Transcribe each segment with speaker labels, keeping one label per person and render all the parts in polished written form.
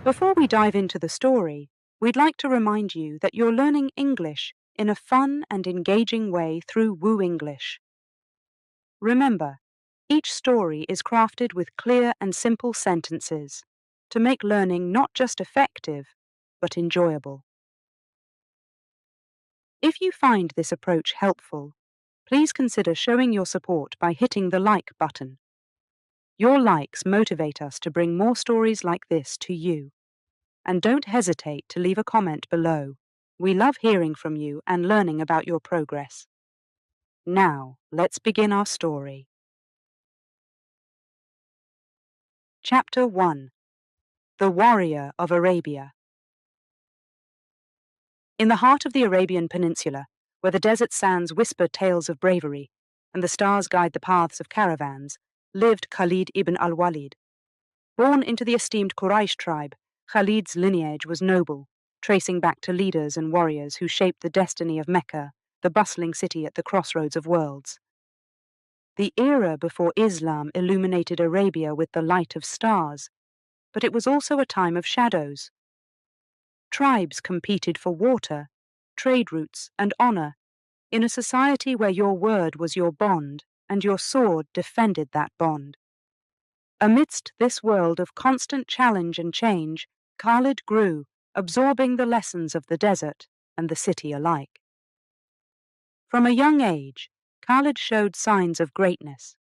Speaker 1: Before we dive into the story, we'd like to remind you that you're learning English in a fun and engaging way through Woo English. Remember, each story is crafted with clear and simple sentences to make learning not just effective, but enjoyable. If you find this approach helpful, please consider showing your support by hitting the like button. Your likes motivate us to bring more stories like this to you. And don't hesitate to leave a comment below. We love hearing from you and learning about your progress. Now, let's begin our story. Chapter 1. The Warrior of Arabia. In the heart of the Arabian Peninsula, where the desert sands whisper tales of bravery and the stars guide the paths of caravans, lived Khalid ibn al-Walid. Born into the esteemed Quraysh tribe, Khalid's lineage was noble, tracing back to leaders and warriors who shaped the destiny of Mecca, the bustling city at the crossroads of worlds. The era before Islam illuminated Arabia with the light of stars, but it was also a time of shadows. Tribes competed for water, trade routes, and honor, in a society where your word was your bond and your sword defended that bond. Amidst this world of constant challenge and change, Khalid grew, absorbing the lessons of the desert and the city alike. From a young age, Khalid showed signs of greatness.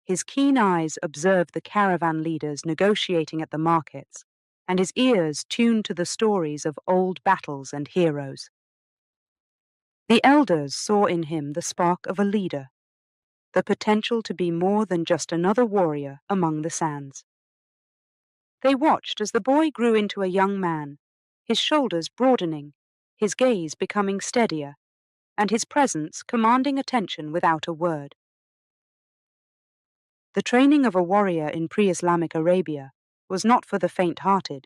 Speaker 1: His keen eyes observed the caravan leaders negotiating at the markets, and his ears tuned to the stories of old battles and heroes. The elders saw in him the spark of a leader, the potential to be more than just another warrior among the sands. They watched as the boy grew into a young man, his shoulders broadening, his gaze becoming steadier, and his presence commanding attention without a word. The training of a warrior in pre-Islamic Arabia was not for the faint-hearted.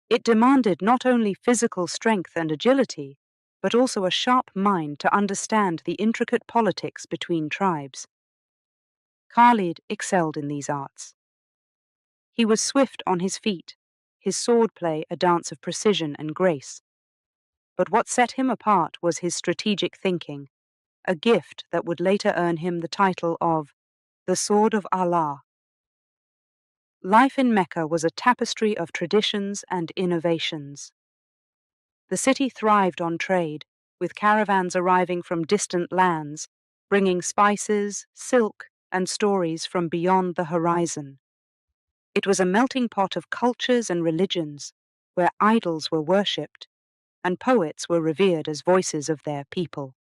Speaker 1: It demanded not only physical strength and agility, but also a sharp mind to understand the intricate politics between tribes. Khalid excelled in these arts. He was swift on his feet, his swordplay a dance of precision and grace. But what set him apart was his strategic thinking, a gift that would later earn him the title of the Sword of Allah. Life in Mecca was a tapestry of traditions and innovations. The city thrived on trade, with caravans arriving from distant lands, bringing spices, silk, and stories from beyond the horizon. It was a melting pot of cultures and religions, where idols were worshipped, and poets were revered as voices of their people.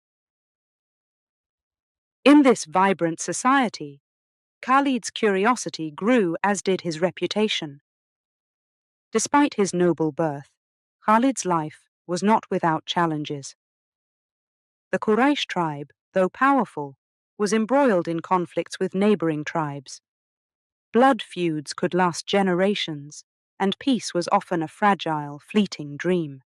Speaker 1: In this vibrant society, Khalid's curiosity grew as did his reputation. Despite his noble birth, Khalid's life was not without challenges. The Quraysh tribe, though powerful, was embroiled in conflicts with neighboring tribes. Blood feuds could last generations, and peace was often a fragile, fleeting dream.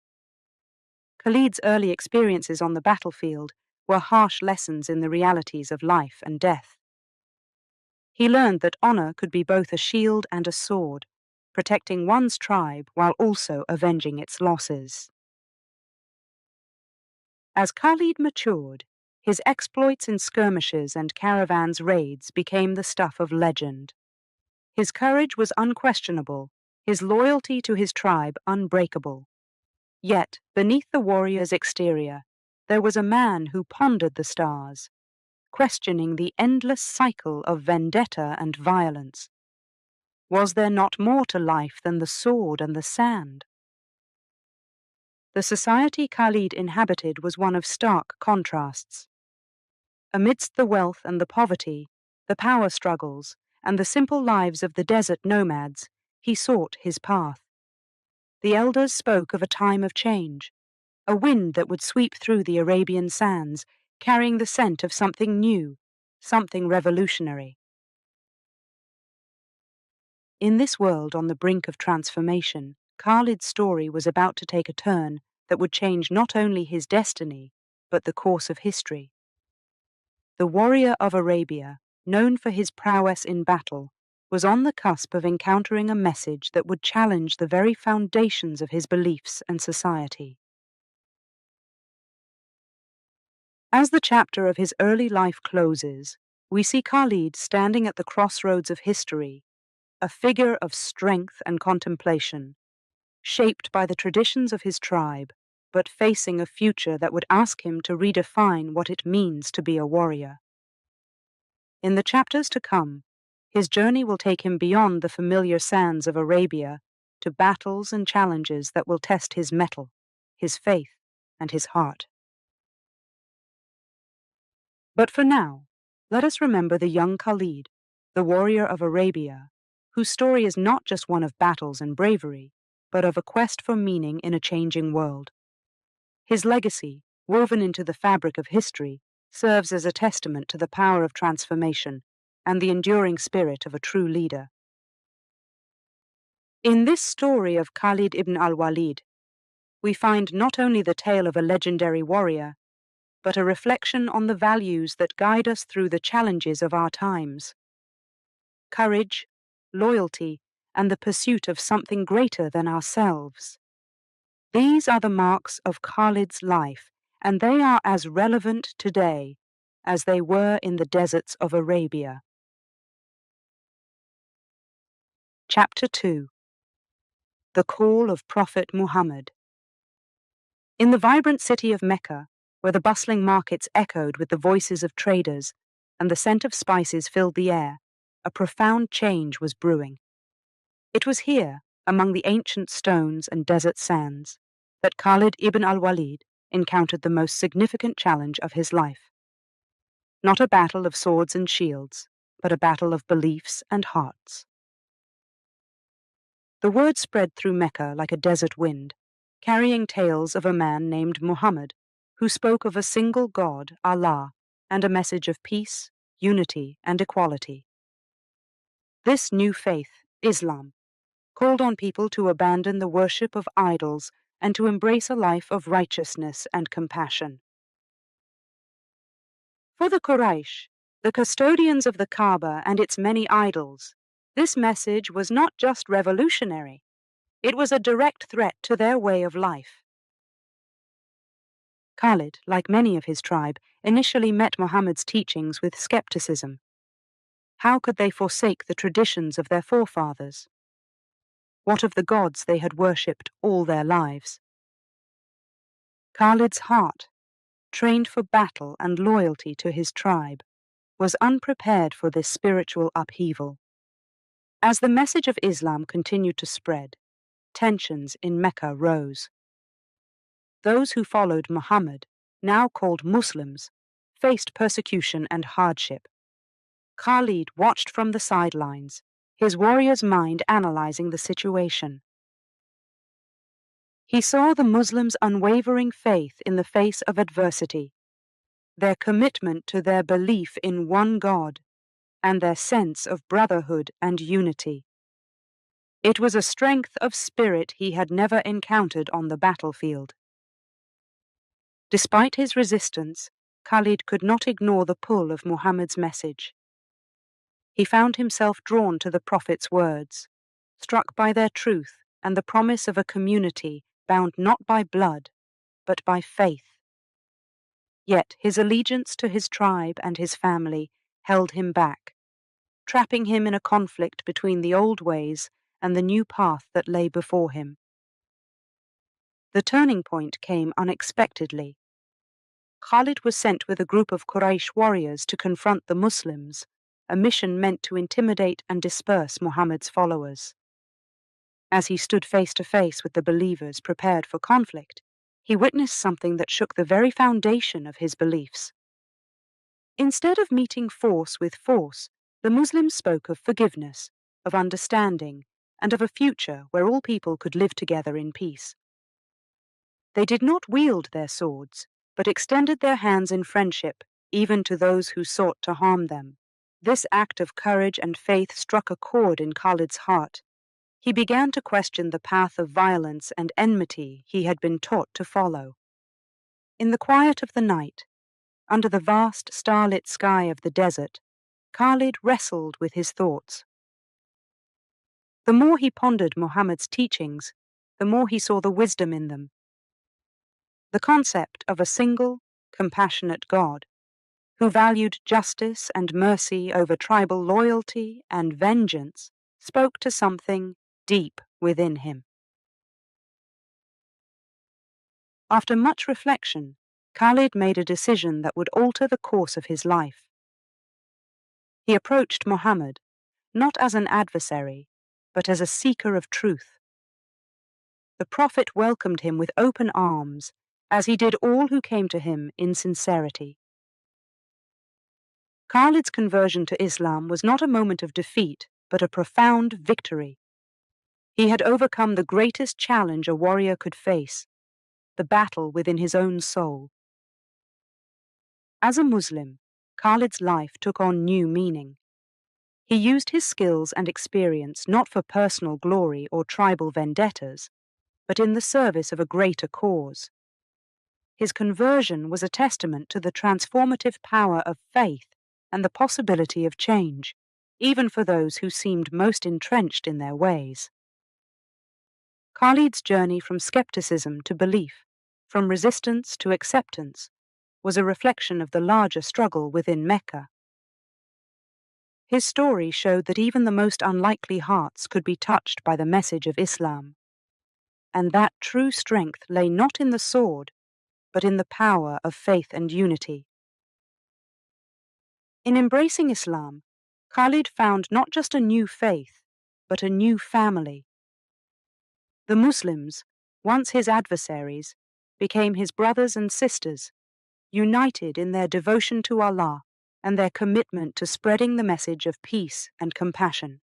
Speaker 1: Khalid's early experiences on the battlefield were harsh lessons in the realities of life and death. He learned that honor could be both a shield and a sword, protecting one's tribe while also avenging its losses. As Khalid matured, his exploits in skirmishes and caravans raids became the stuff of legend. His courage was unquestionable, his loyalty to his tribe unbreakable. Yet, beneath the warrior's exterior, there was a man who pondered the stars, questioning the endless cycle of vendetta and violence. Was there not more to life than the sword and the sand? The society Khalid inhabited was one of stark contrasts. Amidst the wealth and the poverty, the power struggles, and the simple lives of the desert nomads, he sought his path. The elders spoke of a time of change, a wind that would sweep through the Arabian sands, carrying the scent of something new, something revolutionary. In this world on the brink of transformation, Khalid's story was about to take a turn that would change not only his destiny, but the course of history. The warrior of Arabia, known for his prowess in battle, was on the cusp of encountering a message that would challenge the very foundations of his beliefs and society. As the chapter of his early life closes, we see Khalid standing at the crossroads of history, a figure of strength and contemplation, shaped by the traditions of his tribe, but facing a future that would ask him to redefine what it means to be a warrior. In the chapters to come, his journey will take him beyond the familiar sands of Arabia to battles and challenges that will test his mettle, his faith, and his heart. But for now, let us remember the young Khalid, the warrior of Arabia, whose story is not just one of battles and bravery, but of a quest for meaning in a changing world. His legacy, woven into the fabric of history, serves as a testament to the power of transformation and the enduring spirit of a true leader. In this story of Khalid ibn al-Walid, we find not only the tale of a legendary warrior, but a reflection on the values that guide us through the challenges of our times. Courage, loyalty, and the pursuit of something greater than ourselves. These are the marks of Khalid's life, and they are as relevant today as they were in the deserts of Arabia. Chapter 2. The Call of Prophet Muhammad. In the vibrant city of Mecca, where the bustling markets echoed with the voices of traders and the scent of spices filled the air, a profound change was brewing. It was here, among the ancient stones and desert sands, that Khalid ibn al-Walid encountered the most significant challenge of his life. Not a battle of swords and shields, but a battle of beliefs and hearts. The word spread through Mecca like a desert wind, carrying tales of a man named Muhammad, who spoke of a single God, Allah, and a message of peace, unity, and equality. This new faith, Islam, called on people to abandon the worship of idols and to embrace a life of righteousness and compassion. For the Quraysh, the custodians of the Kaaba and its many idols, this message was not just revolutionary, it was a direct threat to their way of life. Khalid, like many of his tribe, initially met Muhammad's teachings with skepticism. How could they forsake the traditions of their forefathers? What of the gods they had worshipped all their lives? Khalid's heart, trained for battle and loyalty to his tribe, was unprepared for this spiritual upheaval. As the message of Islam continued to spread, tensions in Mecca rose. Those who followed Muhammad, now called Muslims, faced persecution and hardship. Khalid watched from the sidelines, his warrior's mind analyzing the situation. He saw the Muslims' unwavering faith in the face of adversity, their commitment to their belief in one God, and their sense of brotherhood and unity. It was a strength of spirit he had never encountered on the battlefield. Despite his resistance, Khalid could not ignore the pull of Muhammad's message. He found himself drawn to the Prophet's words, struck by their truth and the promise of a community bound not by blood, but by faith. Yet his allegiance to his tribe and his family held him back, trapping him in a conflict between the old ways and the new path that lay before him. The turning point came unexpectedly. Khalid was sent with a group of Quraysh warriors to confront the Muslims, a mission meant to intimidate and disperse Muhammad's followers. As he stood face to face with the believers prepared for conflict, he witnessed something that shook the very foundation of his beliefs. Instead of meeting force with force, the Muslims spoke of forgiveness, of understanding, and of a future where all people could live together in peace. They did not wield their swords, but extended their hands in friendship, even to those who sought to harm them. This act of courage and faith struck a chord in Khalid's heart. He began to question the path of violence and enmity he had been taught to follow. In the quiet of the night, under the vast starlit sky of the desert, Khalid wrestled with his thoughts. The more he pondered Muhammad's teachings, the more he saw the wisdom in them. The concept of a single, compassionate God, who valued justice and mercy over tribal loyalty and vengeance, spoke to something deep within him. After much reflection, Khalid made a decision that would alter the course of his life. He approached Muhammad not as an adversary, but as a seeker of truth. The Prophet welcomed him with open arms, as he did all who came to him in sincerity. Khalid's conversion to Islam was not a moment of defeat, but a profound victory. He had overcome the greatest challenge a warrior could face, the battle within his own soul. As a Muslim, Khalid's life took on new meaning. He used his skills and experience not for personal glory or tribal vendettas, but in the service of a greater cause. His conversion was a testament to the transformative power of faith and the possibility of change, even for those who seemed most entrenched in their ways. Khalid's journey from skepticism to belief, from resistance to acceptance, was a reflection of the larger struggle within Mecca. His story showed that even the most unlikely hearts could be touched by the message of Islam, and that true strength lay not in the sword, but in the power of faith and unity. In embracing Islam, Khalid found not just a new faith, but a new family. The Muslims, once his adversaries, became his brothers and sisters, united in their devotion to Allah and their commitment to spreading the message of peace and compassion.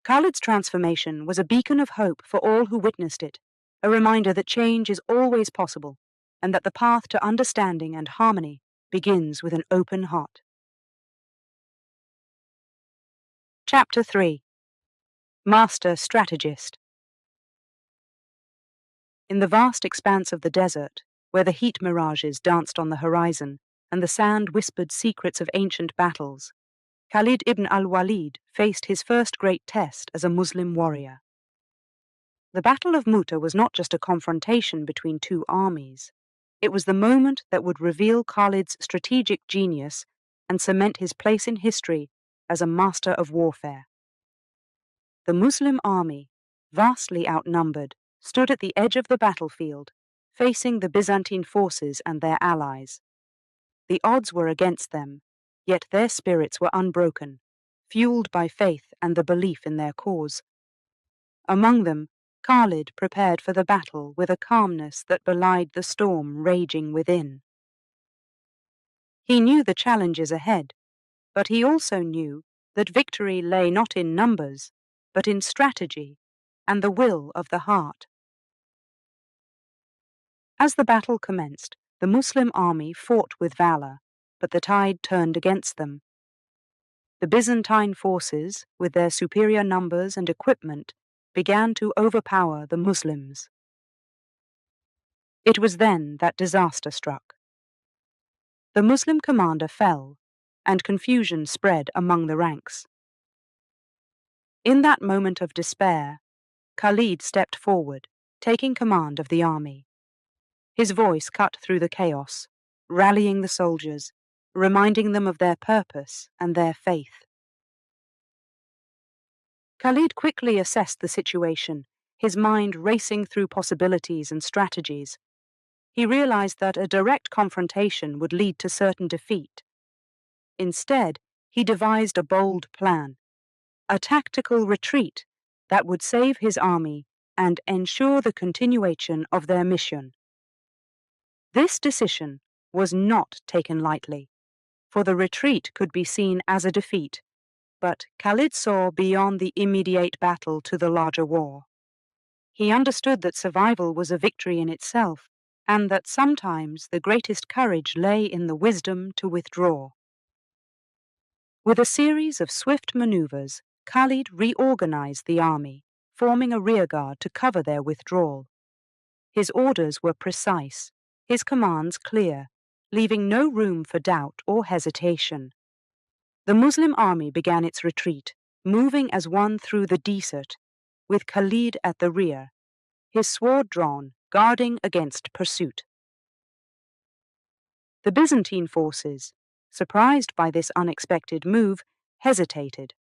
Speaker 1: Khalid's transformation was a beacon of hope for all who witnessed it, a reminder that change is always possible and that the path to understanding and harmony begins with an open heart. Chapter 3. Master Strategist. In the vast expanse of the desert, where the heat mirages danced on the horizon and the sand whispered secrets of ancient battles, Khalid ibn al-Walid faced his first great test as a Muslim warrior. The Battle of Mu'tah was not just a confrontation between two armies. It was the moment that would reveal Khalid's strategic genius and cement his place in history as a master of warfare. The Muslim army, vastly outnumbered, stood at the edge of the battlefield, facing the Byzantine forces and their allies. The odds were against them, yet their spirits were unbroken, fueled by faith and the belief in their cause. Among them, Khalid prepared for the battle with a calmness that belied the storm raging within. He knew the challenges ahead, but he also knew that victory lay not in numbers, but in strategy and the will of the heart. As the battle commenced, the Muslim army fought with valor, but the tide turned against them. The Byzantine forces, with their superior numbers and equipment, began to overpower the Muslims. It was then that disaster struck. The Muslim commander fell, and confusion spread among the ranks. In that moment of despair, Khalid stepped forward, taking command of the army. His voice cut through the chaos, rallying the soldiers, reminding them of their purpose and their faith. Khalid quickly assessed the situation, his mind racing through possibilities and strategies. He realized that a direct confrontation would lead to certain defeat. Instead, he devised a bold plan, a tactical retreat that would save his army and ensure the continuation of their mission. This decision was not taken lightly, for the retreat could be seen as a defeat, but Khalid saw beyond the immediate battle to the larger war. He understood that survival was a victory in itself, and that sometimes the greatest courage lay in the wisdom to withdraw. With a series of swift maneuvers, Khalid reorganized the army, forming a rearguard to cover their withdrawal. His orders were precise, his commands clear, leaving no room for doubt or hesitation. The Muslim army began its retreat, moving as one through the desert, with Khalid at the rear, his sword drawn, guarding against pursuit. The Byzantine forces, surprised by this unexpected move, hesitated.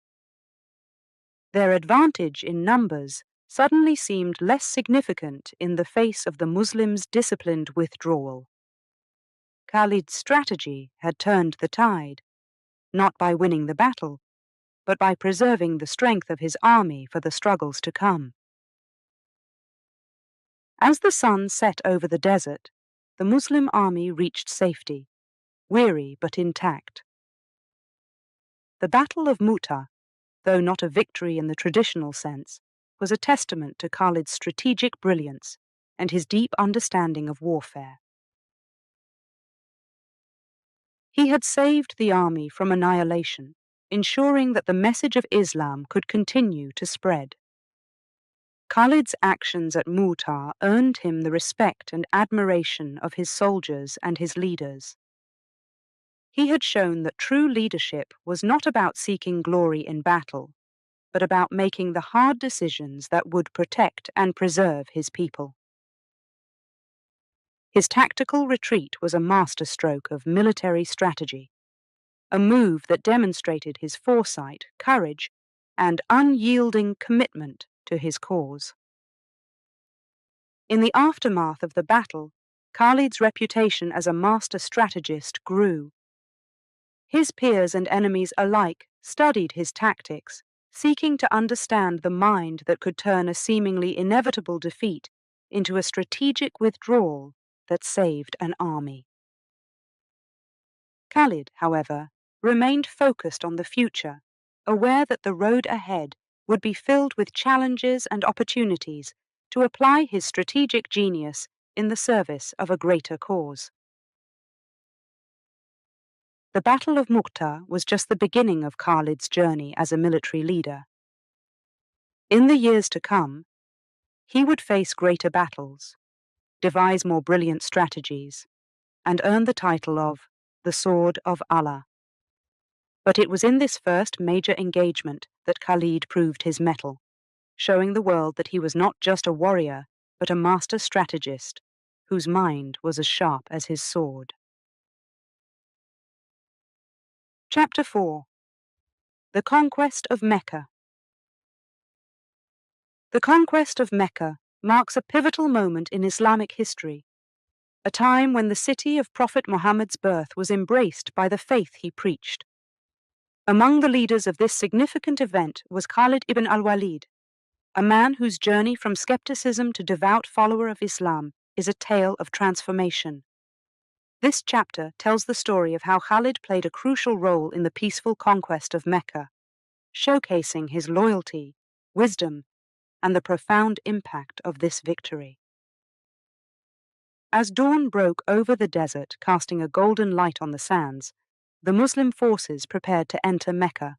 Speaker 1: Their advantage in numbers suddenly seemed less significant in the face of the Muslims' disciplined withdrawal. Khalid's strategy had turned the tide, not by winning the battle, but by preserving the strength of his army for the struggles to come. As the sun set over the desert, the Muslim army reached safety, weary but intact. The Battle of Mu'tah, though not a victory in the traditional sense, was a testament to Khalid's strategic brilliance and his deep understanding of warfare. He had saved the army from annihilation, ensuring that the message of Islam could continue to spread. Khalid's actions at Mu'tah earned him the respect and admiration of his soldiers and his leaders. He had shown that true leadership was not about seeking glory in battle, but about making the hard decisions that would protect and preserve his people. His tactical retreat was a masterstroke of military strategy, a move that demonstrated his foresight, courage, and unyielding commitment to his cause. In the aftermath of the battle, Khalid's reputation as a master strategist grew. His peers and enemies alike studied his tactics, seeking to understand the mind that could turn a seemingly inevitable defeat into a strategic withdrawal that saved an army. Khalid, however, remained focused on the future, aware that the road ahead would be filled with challenges and opportunities to apply his strategic genius in the service of a greater cause. The Battle of Mu'tah was just the beginning of Khalid's journey as a military leader. In the years to come, he would face greater battles, devise more brilliant strategies, and earn the title of the Sword of Allah. But it was in this first major engagement that Khalid proved his mettle, showing the world that he was not just a warrior, but a master strategist, whose mind was as sharp as his sword. Chapter 4. The Conquest of Mecca. The conquest of Mecca marks a pivotal moment in Islamic history, a time when the city of Prophet Muhammad's birth was embraced by the faith he preached. Among the leaders of this significant event was Khalid ibn al-Walid, a man whose journey from skepticism to devout follower of Islam is a tale of transformation. This chapter tells the story of how Khalid played a crucial role in the peaceful conquest of Mecca, showcasing his loyalty, wisdom, and the profound impact of this victory. As dawn broke over the desert, casting a golden light on the sands, the Muslim forces prepared to enter Mecca.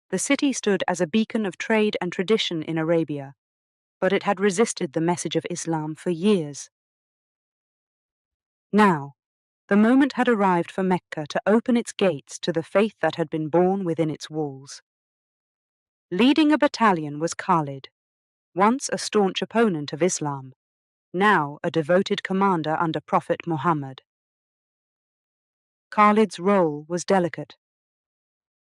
Speaker 1: The city stood as a beacon of trade and tradition in Arabia, but it had resisted the message of Islam for years. Now, the moment had arrived for Mecca to open its gates to the faith that had been born within its walls. Leading a battalion was Khalid, once a staunch opponent of Islam, now a devoted commander under Prophet Muhammad. Khalid's role was delicate.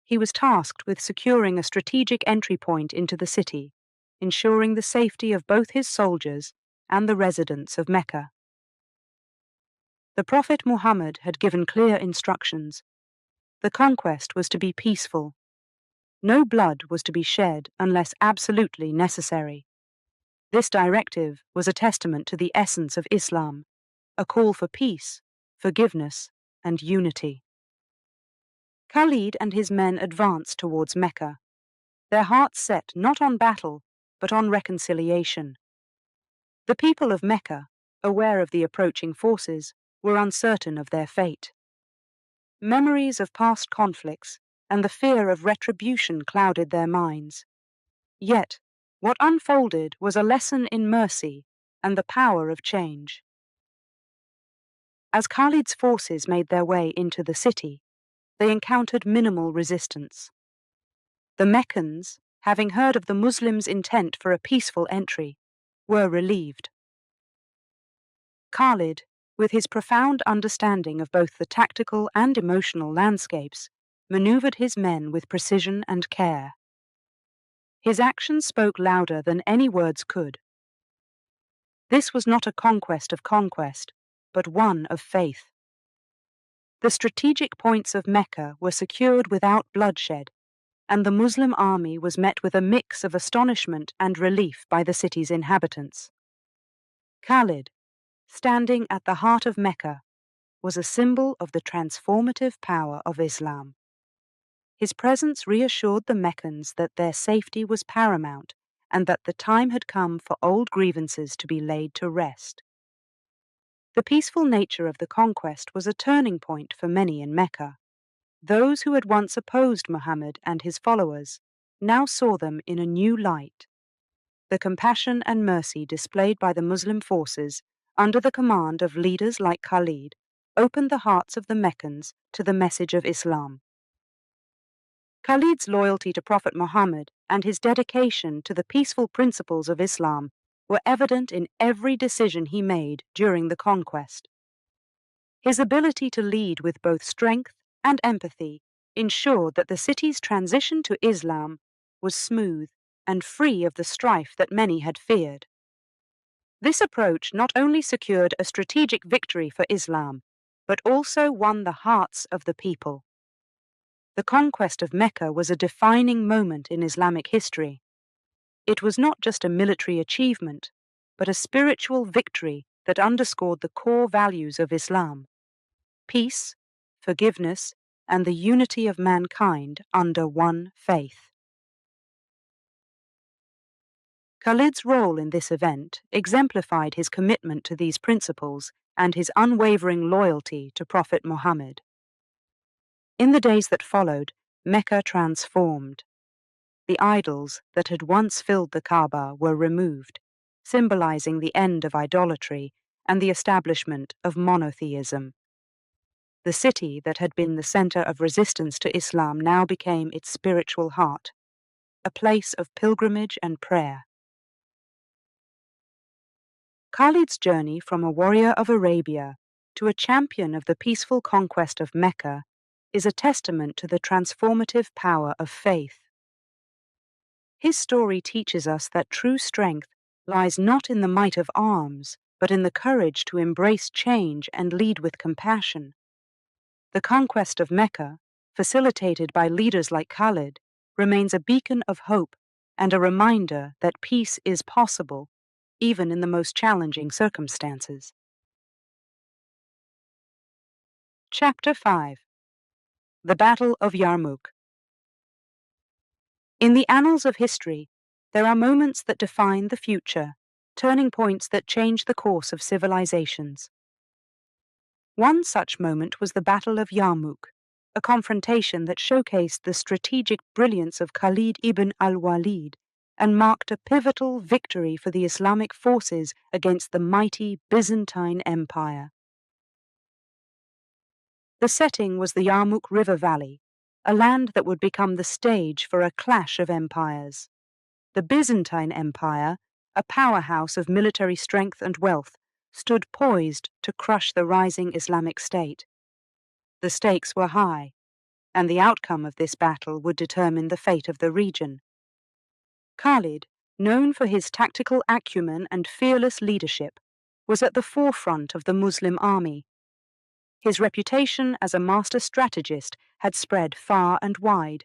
Speaker 1: He was tasked with securing a strategic entry point into the city, ensuring the safety of both his soldiers and the residents of Mecca. The Prophet Muhammad had given clear instructions. The conquest was to be peaceful. No blood was to be shed unless absolutely necessary. This directive was a testament to the essence of Islam, a call for peace, forgiveness, and unity. Khalid and his men advanced towards Mecca, their hearts set not on battle, but on reconciliation. The people of Mecca, aware of the approaching forces, were uncertain of their fate. Memories of past conflicts and the fear of retribution clouded their minds. Yet, what unfolded was a lesson in mercy and the power of change. As Khalid's forces made their way into the city, they encountered minimal resistance. The Meccans, having heard of the Muslims' intent for a peaceful entry, were relieved. Khalid, with his profound understanding of both the tactical and emotional landscapes, maneuvered his men with precision and care. His actions spoke louder than any words could. This was not a conquest of conquest, but one of faith. The strategic points of Mecca were secured without bloodshed, and the Muslim army was met with a mix of astonishment and relief by the city's inhabitants. Khalid, standing at the heart of Mecca, was a symbol of the transformative power of Islam. His presence reassured the Meccans that their safety was paramount and that the time had come for old grievances to be laid to rest. The peaceful nature of the conquest was a turning point for many in Mecca. Those who had once opposed Muhammad and his followers now saw them in a new light. The compassion and mercy displayed by the Muslim forces under the command of leaders like Khalid opened the hearts of the Meccans to the message of Islam. Khalid's loyalty to Prophet Muhammad and his dedication to the peaceful principles of Islam were evident in every decision he made during the conquest. His ability to lead with both strength and empathy ensured that the city's transition to Islam was smooth and free of the strife that many had feared. This approach not only secured a strategic victory for Islam, but also won the hearts of the people. The conquest of Mecca was a defining moment in Islamic history. It was not just a military achievement, but a spiritual victory that underscored the core values of Islam: peace, forgiveness, and the unity of mankind under one faith. Khalid's role in this event exemplified his commitment to these principles and his unwavering loyalty to Prophet Muhammad. In the days that followed, Mecca transformed. The idols that had once filled the Kaaba were removed, symbolizing the end of idolatry and the establishment of monotheism. The city that had been the center of resistance to Islam now became its spiritual heart, a place of pilgrimage and prayer. Khalid's journey from a warrior of Arabia to a champion of the peaceful conquest of Mecca is a testament to the transformative power of faith. His story teaches us that true strength lies not in the might of arms, but in the courage to embrace change and lead with compassion. The conquest of Mecca, facilitated by leaders like Khalid, remains a beacon of hope and a reminder that peace is possible, even in the most challenging circumstances. Chapter 5: The Battle of Yarmouk. In the annals of history, there are moments that define the future, turning points that change the course of civilizations. One such moment was the Battle of Yarmouk, a confrontation that showcased the strategic brilliance of Khalid ibn al-Walid and marked a pivotal victory for the Islamic forces against the mighty Byzantine Empire. The setting was the Yarmouk River Valley, a land that would become the stage for a clash of empires. The Byzantine Empire, a powerhouse of military strength and wealth, stood poised to crush the rising Islamic State. The stakes were high, and the outcome of this battle would determine the fate of the region. Khalid, known for his tactical acumen and fearless leadership, was at the forefront of the Muslim army. His reputation as a master strategist had spread far and wide,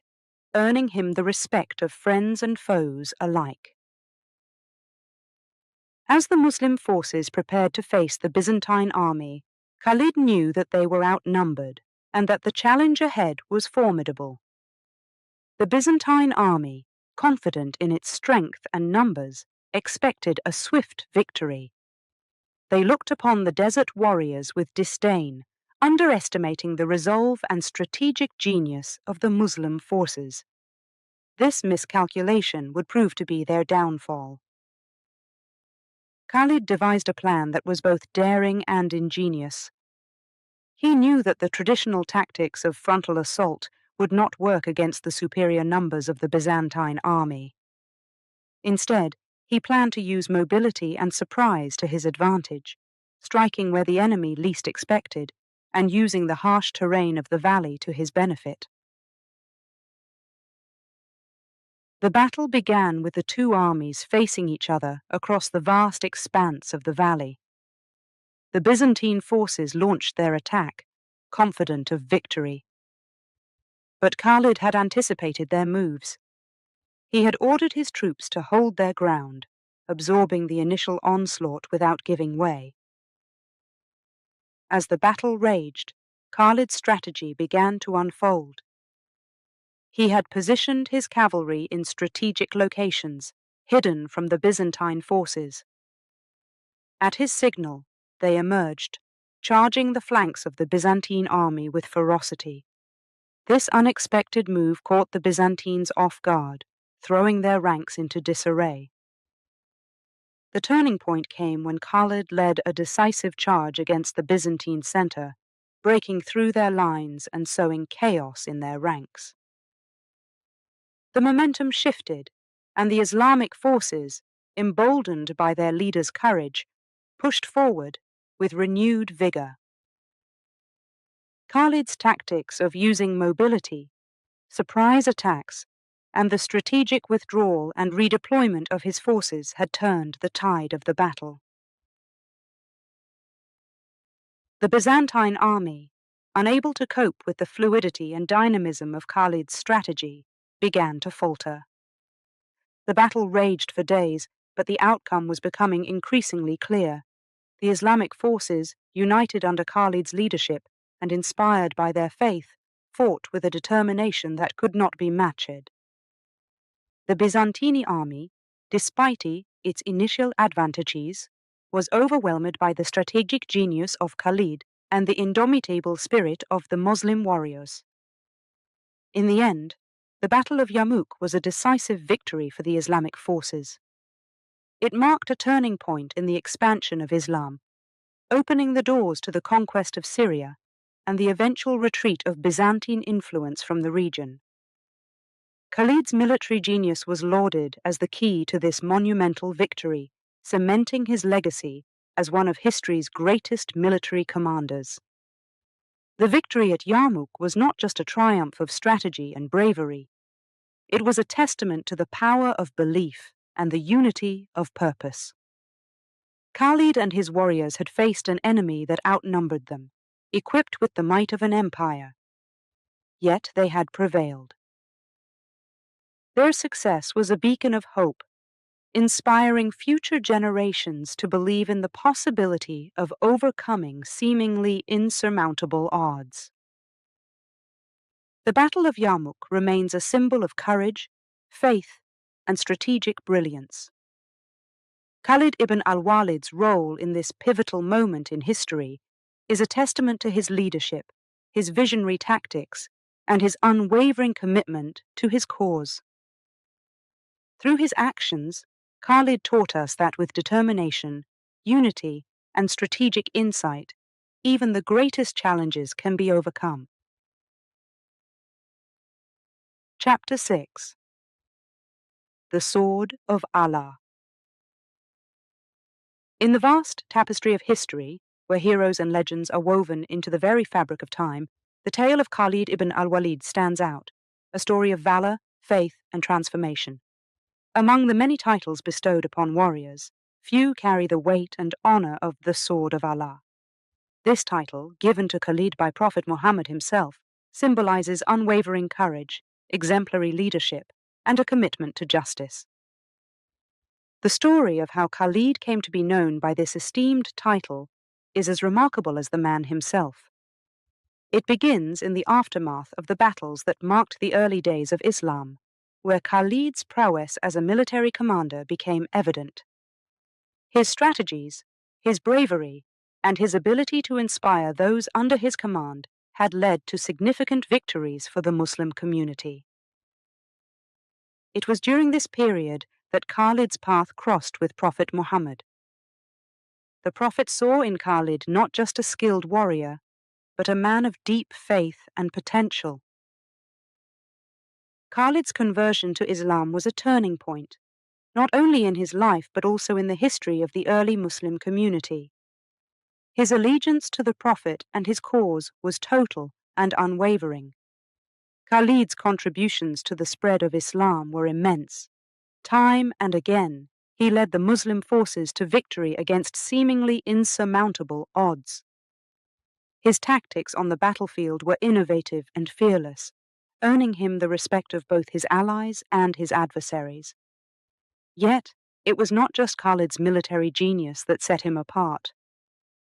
Speaker 1: earning him the respect of friends and foes alike. As the Muslim forces prepared to face the Byzantine army, Khalid knew that they were outnumbered and that the challenge ahead was formidable. The Byzantine army, confident in its strength and numbers, expected a swift victory. They looked upon the desert warriors with disdain, underestimating the resolve and strategic genius of the Muslim forces. This miscalculation would prove to be their downfall. Khalid devised a plan that was both daring and ingenious. He knew that the traditional tactics of frontal assault would not work against the superior numbers of the Byzantine army. Instead, he planned to use mobility and surprise to his advantage, striking where the enemy least expected and using the harsh terrain of the valley to his benefit. The battle began with the two armies facing each other across the vast expanse of the valley. The Byzantine forces launched their attack, confident of victory. But Khalid had anticipated their moves. He had ordered his troops to hold their ground, absorbing the initial onslaught without giving way. As the battle raged, Khalid's strategy began to unfold. He had positioned his cavalry in strategic locations, hidden from the Byzantine forces. At his signal, they emerged, charging the flanks of the Byzantine army with ferocity. This unexpected move caught the Byzantines off guard, throwing their ranks into disarray. The turning point came when Khalid led a decisive charge against the Byzantine center, breaking through their lines and sowing chaos in their ranks. The momentum shifted, and the Islamic forces, emboldened by their leader's courage, pushed forward with renewed vigor. Khalid's tactics of using mobility, surprise attacks, and the strategic withdrawal and redeployment of his forces had turned the tide of the battle. The Byzantine army, unable to cope with the fluidity and dynamism of Khalid's strategy, began to falter. The battle raged for days, but the outcome was becoming increasingly clear. The Islamic forces, united under Khalid's leadership and inspired by their faith, fought with a determination that could not be matched. The Byzantine army, despite its initial advantages, was overwhelmed by the strategic genius of Khalid and the indomitable spirit of the Muslim warriors. In the end, the Battle of Yarmouk was a decisive victory for the Islamic forces. It marked a turning point in the expansion of Islam, opening the doors to the conquest of Syria and the eventual retreat of Byzantine influence from the region. Khalid's military genius was lauded as the key to this monumental victory, cementing his legacy as one of history's greatest military commanders. The victory at Yarmouk was not just a triumph of strategy and bravery. It was a testament to the power of belief and the unity of purpose. Khalid and his warriors had faced an enemy that outnumbered them, equipped with the might of an empire. Yet they had prevailed. Their success was a beacon of hope, inspiring future generations to believe in the possibility of overcoming seemingly insurmountable odds. The Battle of Yarmouk remains a symbol of courage, faith, and strategic brilliance. Khalid ibn al-Walid's role in this pivotal moment in history is a testament to his leadership, his visionary tactics, and his unwavering commitment to his cause. Through his actions, Khalid taught us that with determination, unity, and strategic insight, even the greatest challenges can be overcome. Chapter 6. The Sword of Allah. In the vast tapestry of history, where heroes and legends are woven into the very fabric of time, the tale of Khalid ibn al-Walid stands out, a story of valor, faith, and transformation. Among the many titles bestowed upon warriors, few carry the weight and honor of the Sword of Allah. This title, given to Khalid by Prophet Muhammad himself, symbolizes unwavering courage, exemplary leadership, and a commitment to justice. The story of how Khalid came to be known by this esteemed title is as remarkable as the man himself. It begins in the aftermath of the battles that marked the early days of Islam, where Khalid's prowess as a military commander became evident. His strategies, his bravery, and his ability to inspire those under his command had led to significant victories for the Muslim community. It was during this period that Khalid's path crossed with Prophet Muhammad. The Prophet saw in Khalid not just a skilled warrior, but a man of deep faith and potential. Khalid's conversion to Islam was a turning point, not only in his life but also in the history of the early Muslim community. His allegiance to the Prophet and his cause was total and unwavering. Khalid's contributions to the spread of Islam were immense. Time and again, he led the Muslim forces to victory against seemingly insurmountable odds. His tactics on the battlefield were innovative and fearless, earning him the respect of both his allies and his adversaries. Yet, it was not just Khalid's military genius that set him apart.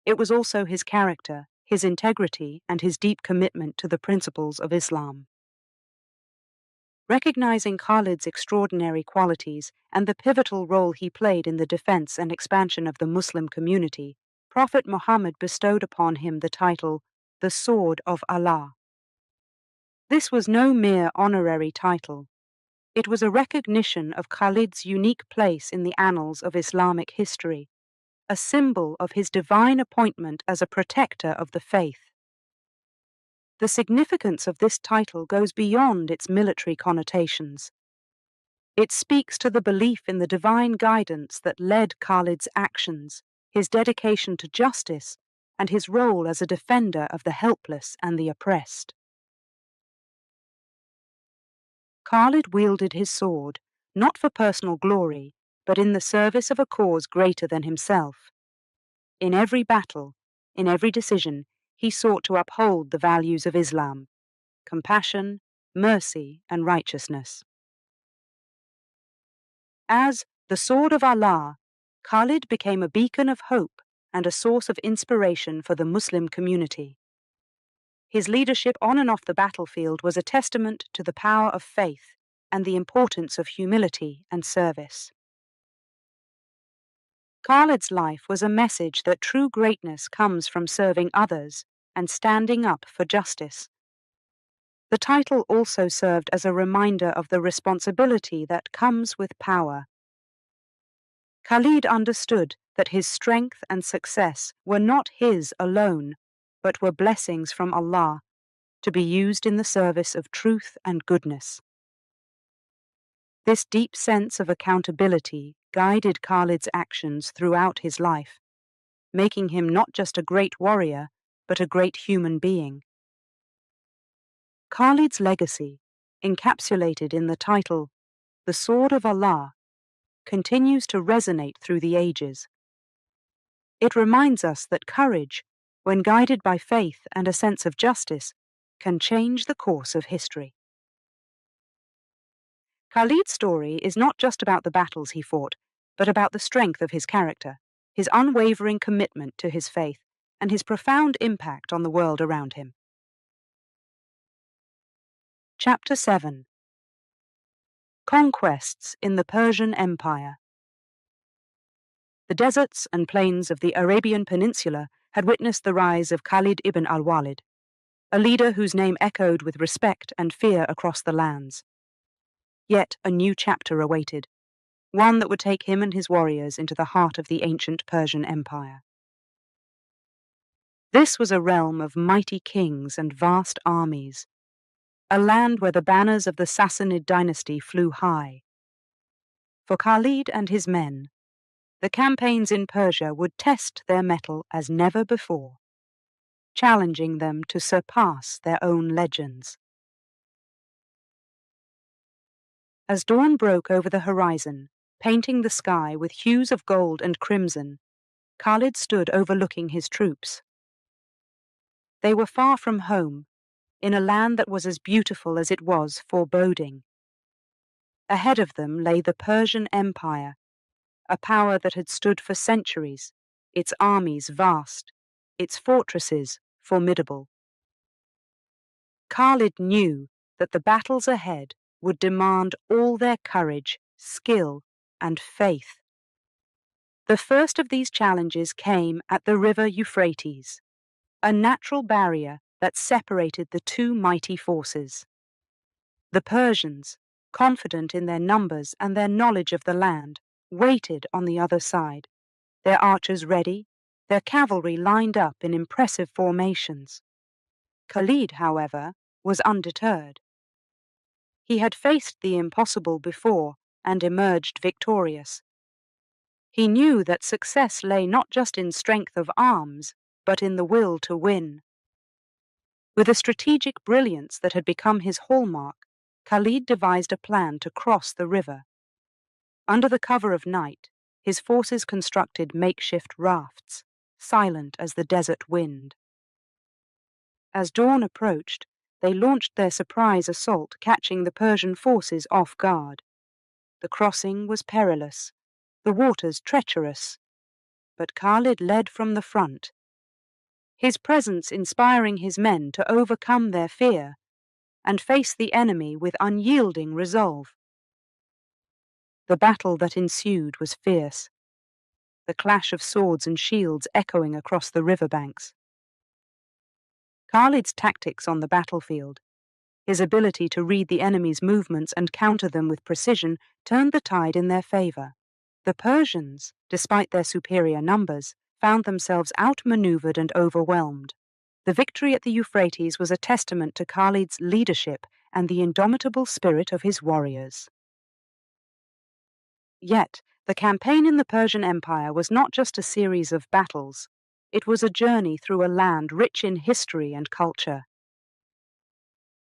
Speaker 1: It was also his character, his integrity, and his deep commitment to the principles of Islam. Recognizing Khalid's extraordinary qualities and the pivotal role he played in the defense and expansion of the Muslim community, Prophet Muhammad bestowed upon him the title, the Sword of Allah. This was no mere honorary title. It was a recognition of Khalid's unique place in the annals of Islamic history, a symbol of his divine appointment as a protector of the faith. The significance of this title goes beyond its military connotations. It speaks to the belief in the divine guidance that led Khalid's actions, his dedication to justice, and his role as a defender of the helpless and the oppressed. Khalid wielded his sword, not for personal glory, but in the service of a cause greater than himself. In every battle, in every decision, he sought to uphold the values of Islam: compassion, mercy, and righteousness. As the Sword of Allah, Khalid became a beacon of hope and a source of inspiration for the Muslim community. His leadership on and off the battlefield was a testament to the power of faith and the importance of humility and service. Khalid's life was a message that true greatness comes from serving others and standing up for justice. The title also served as a reminder of the responsibility that comes with power. Khalid understood that his strength and success were not his alone, but were blessings from Allah, to be used in the service of truth and goodness. This deep sense of accountability guided Khalid's actions throughout his life, making him not just a great warrior, but a great human being. Khalid's legacy, encapsulated in the title, the Sword of Allah, continues to resonate through the ages. It reminds us that courage, when guided by faith and a sense of justice, can change the course of history. Khalid's story is not just about the battles he fought, but about the strength of his character, his unwavering commitment to his faith, and his profound impact on the world around him. Chapter 7: Conquests in the Persian Empire. The deserts and plains of the Arabian Peninsula had witnessed the rise of Khalid ibn al-Walid, a leader whose name echoed with respect and fear across the lands. Yet a new chapter awaited, one that would take him and his warriors into the heart of the ancient Persian Empire. This was a realm of mighty kings and vast armies, a land where the banners of the Sassanid dynasty flew high. For Khalid and his men, the campaigns in Persia would test their mettle as never before, challenging them to surpass their own legends. As dawn broke over the horizon, painting the sky with hues of gold and crimson, Khalid stood overlooking his troops. They were far from home, in a land that was as beautiful as it was foreboding. Ahead of them lay the Persian Empire, a power that had stood for centuries, its armies vast, its fortresses formidable. Khalid knew that the battles ahead would demand all their courage, skill, and faith. The first of these challenges came at the river Euphrates, a natural barrier that separated the two mighty forces. The Persians, confident in their numbers and their knowledge of the land, waited on the other side, their archers ready, their cavalry lined up in impressive formations. Khalid, however, was undeterred. He had faced the impossible before and emerged victorious. He knew that success lay not just in strength of arms, but in the will to win. With a strategic brilliance that had become his hallmark, Khalid devised a plan to cross the river. Under the cover of night, his forces constructed makeshift rafts, silent as the desert wind. As dawn approached, they launched their surprise assault, catching the Persian forces off guard. The crossing was perilous, the waters treacherous, but Khalid led from the front, his presence inspiring his men to overcome their fear and face the enemy with unyielding resolve. The battle that ensued was fierce, the clash of swords and shields echoing across the riverbanks. Khalid's tactics on the battlefield, his ability to read the enemy's movements and counter them with precision, turned the tide in their favor. The Persians, despite their superior numbers, found themselves outmaneuvered and overwhelmed. The victory at the Euphrates was a testament to Khalid's leadership and the indomitable spirit of his warriors. Yet, the campaign in the Persian Empire was not just a series of battles. It was a journey through a land rich in history and culture.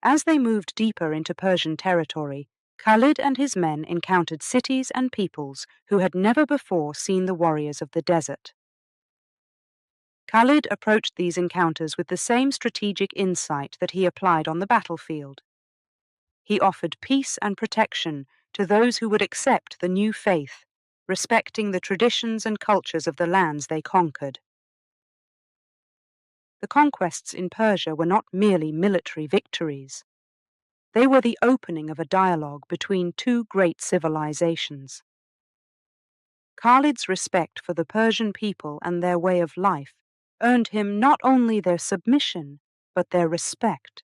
Speaker 1: As they moved deeper into Persian territory, Khalid and his men encountered cities and peoples who had never before seen the warriors of the desert. Khalid approached these encounters with the same strategic insight that he applied on the battlefield. He offered peace and protection to those who would accept the new faith, respecting the traditions and cultures of the lands they conquered. The conquests in Persia were not merely military victories. They were the opening of a dialogue between two great civilizations. Khalid's respect for the Persian people and their way of life earned him not only their submission, but their respect.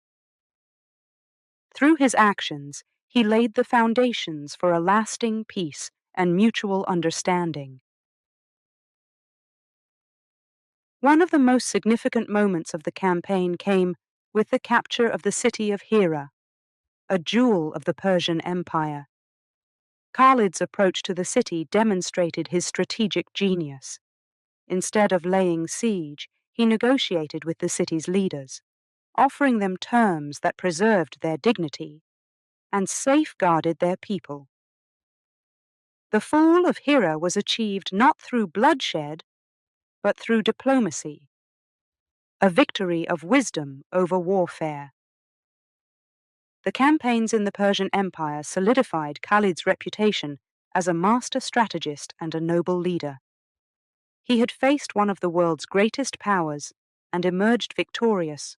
Speaker 1: Through his actions, he laid the foundations for a lasting peace and mutual understanding. One of the most significant moments of the campaign came with the capture of the city of Hira, a jewel of the Persian Empire. Khalid's approach to the city demonstrated his strategic genius. Instead of laying siege, he negotiated with the city's leaders, offering them terms that preserved their dignity and safeguarded their people. The fall of Hira was achieved not through bloodshed, but through diplomacy, a victory of wisdom over warfare. The campaigns in the Persian Empire solidified Khalid's reputation as a master strategist and a noble leader. He had faced one of the world's greatest powers and emerged victorious,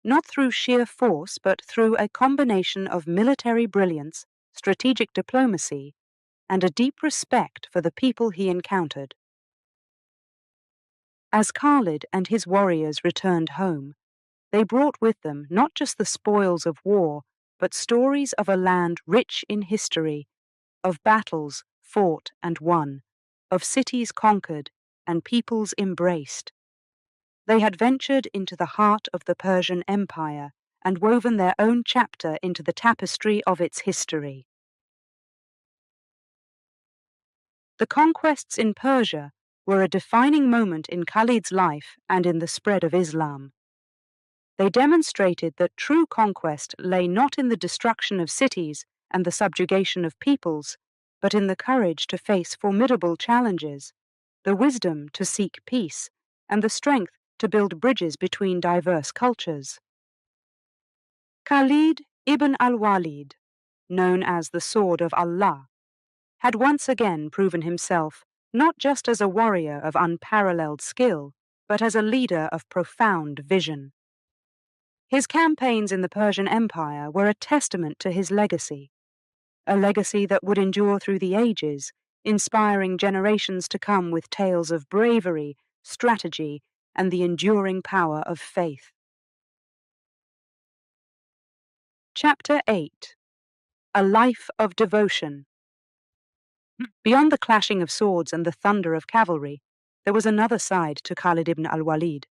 Speaker 1: not through sheer force, but through a combination of military brilliance, strategic diplomacy, and a deep respect for the people he encountered. As Khalid and his warriors returned home, they brought with them not just the spoils of war, but stories of a land rich in history, of battles fought and won, of cities conquered and peoples embraced. They had ventured into the heart of the Persian Empire and woven their own chapter into the tapestry of its history. The conquests in Persia were a defining moment in Khalid's life and in the spread of Islam. They demonstrated that true conquest lay not in the destruction of cities and the subjugation of peoples, but in the courage to face formidable challenges, the wisdom to seek peace, and the strength to build bridges between diverse cultures. Khalid ibn al-Walid, known as the Sword of Allah, had once again proven himself not just as a warrior of unparalleled skill, but as a leader of profound vision. His campaigns in the Persian Empire were a testament to his legacy, a legacy that would endure through the ages, inspiring generations to come with tales of bravery, strategy, and the enduring power of faith. Chapter 8: A Life of Devotion. Beyond the clashing of swords and the thunder of cavalry, there was another side to Khalid ibn al-Walid,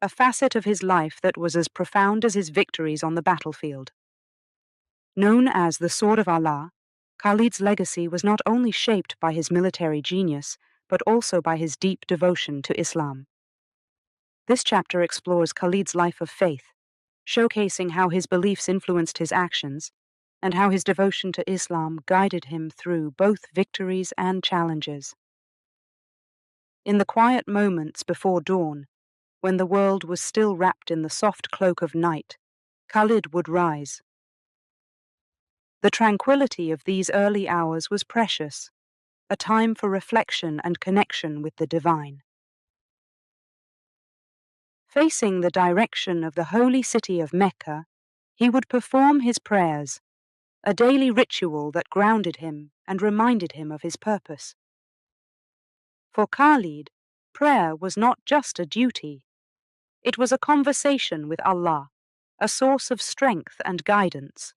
Speaker 1: a facet of his life that was as profound as his victories on the battlefield. Known as the Sword of Allah, Khalid's legacy was not only shaped by his military genius, but also by his deep devotion to Islam. This chapter explores Khalid's life of faith, showcasing how his beliefs influenced his actions and how his devotion to Islam guided him through both victories and challenges. In the quiet moments before dawn, when the world was still wrapped in the soft cloak of night, Khalid would rise. The tranquility of these early hours was precious, a time for reflection and connection with the divine. Facing the direction of the holy city of Mecca, he would perform his prayers, a daily ritual that grounded him and reminded him of his purpose. For Khalid, prayer was not just a duty. It was a conversation with Allah, a source of strength and guidance.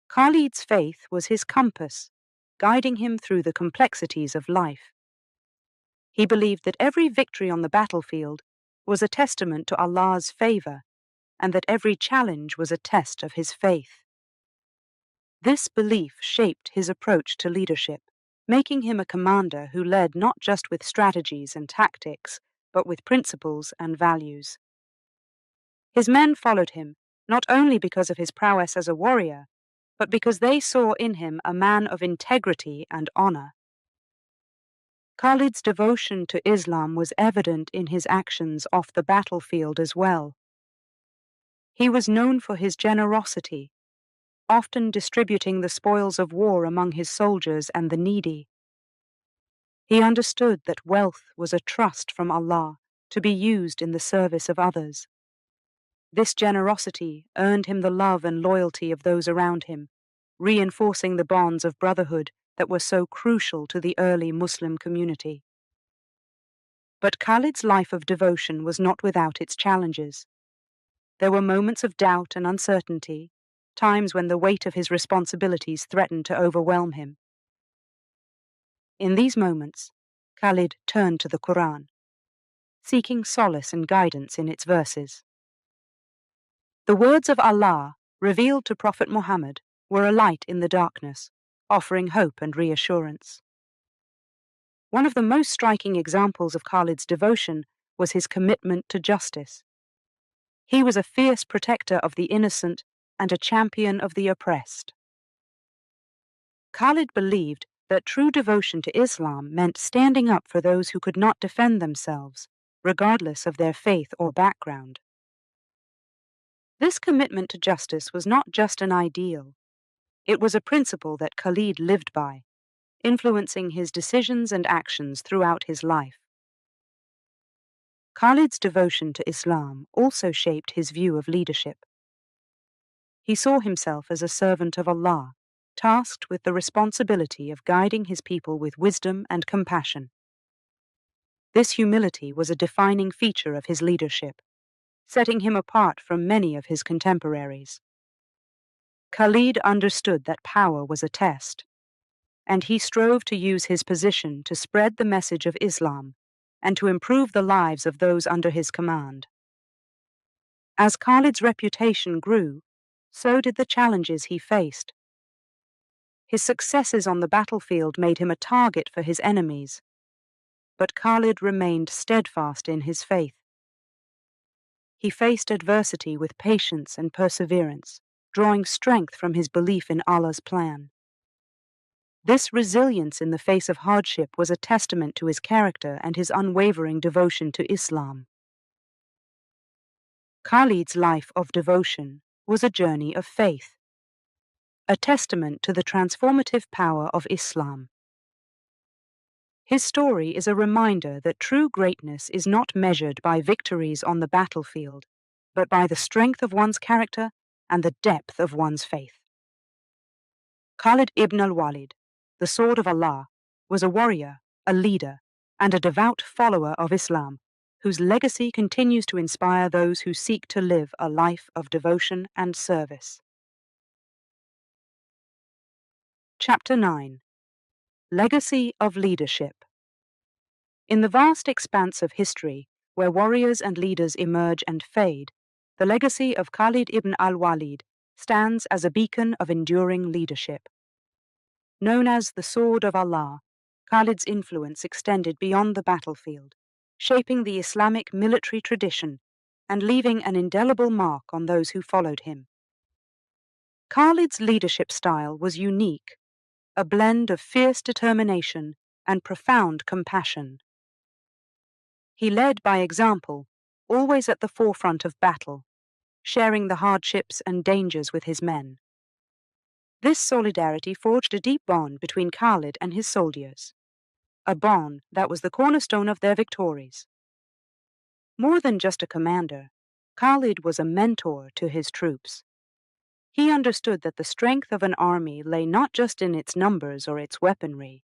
Speaker 1: Khalid's faith was his compass, guiding him through the complexities of life. He believed that every victory on the battlefield was a testament to Allah's favor, and that every challenge was a test of his faith. This belief shaped his approach to leadership, making him a commander who led not just with strategies and tactics, but with principles and values. His men followed him, not only because of his prowess as a warrior, but because they saw in him a man of integrity and honor. Khalid's devotion to Islam was evident in his actions off the battlefield as well. He was known for his generosity, often distributing the spoils of war among his soldiers and the needy. He understood that wealth was a trust from Allah to be used in the service of others. This generosity earned him the love and loyalty of those around him, reinforcing the bonds of brotherhood that were so crucial to the early Muslim community. But Khalid's life of devotion was not without its challenges. There were moments of doubt and uncertainty, times when the weight of his responsibilities threatened to overwhelm him. In these moments, Khalid turned to the Quran, seeking solace and guidance in its verses. The words of Allah, revealed to Prophet Muhammad, were a light in the darkness, offering hope and reassurance. One of the most striking examples of Khalid's devotion was his commitment to justice. He was a fierce protector of the innocent and a champion of the oppressed. Khalid believed that true devotion to Islam meant standing up for those who could not defend themselves, regardless of their faith or background. This commitment to justice was not just an ideal. It was a principle that Khalid lived by, influencing his decisions and actions throughout his life. Khalid's devotion to Islam also shaped his view of leadership. He saw himself as a servant of Allah, tasked with the responsibility of guiding his people with wisdom and compassion. This humility was a defining feature of his leadership, setting him apart from many of his contemporaries. Khalid understood that power was a test, and he strove to use his position to spread the message of Islam and to improve the lives of those under his command. As Khalid's reputation grew, so did the challenges he faced. His successes on the battlefield made him a target for his enemies, but Khalid remained steadfast in his faith. He faced adversity with patience and perseverance, drawing strength from his belief in Allah's plan. This resilience in the face of hardship was a testament to his character and his unwavering devotion to Islam. Khalid's life of devotion was a journey of faith, a testament to the transformative power of Islam. His story is a reminder that true greatness is not measured by victories on the battlefield, but by the strength of one's character and the depth of one's faith. Khalid ibn al-Walid, the Sword of Allah, was a warrior, a leader, and a devout follower of Islam, whose legacy continues to inspire those who seek to live a life of devotion and service. Chapter 9. Legacy of Leadership. In the vast expanse of history, where warriors and leaders emerge and fade, the legacy of Khalid ibn al-Walid stands as a beacon of enduring leadership. Known as the Sword of Allah, Khalid's influence extended beyond the battlefield, shaping the Islamic military tradition and leaving an indelible mark on those who followed him. Khalid's leadership style was unique, a blend of fierce determination and profound compassion. He led by example, always at the forefront of battle, sharing the hardships and dangers with his men. This solidarity forged a deep bond between Khalid and his soldiers, a bond that was the cornerstone of their victories. More than just a commander, Khalid was a mentor to his troops. He understood that the strength of an army lay not just in its numbers or its weaponry,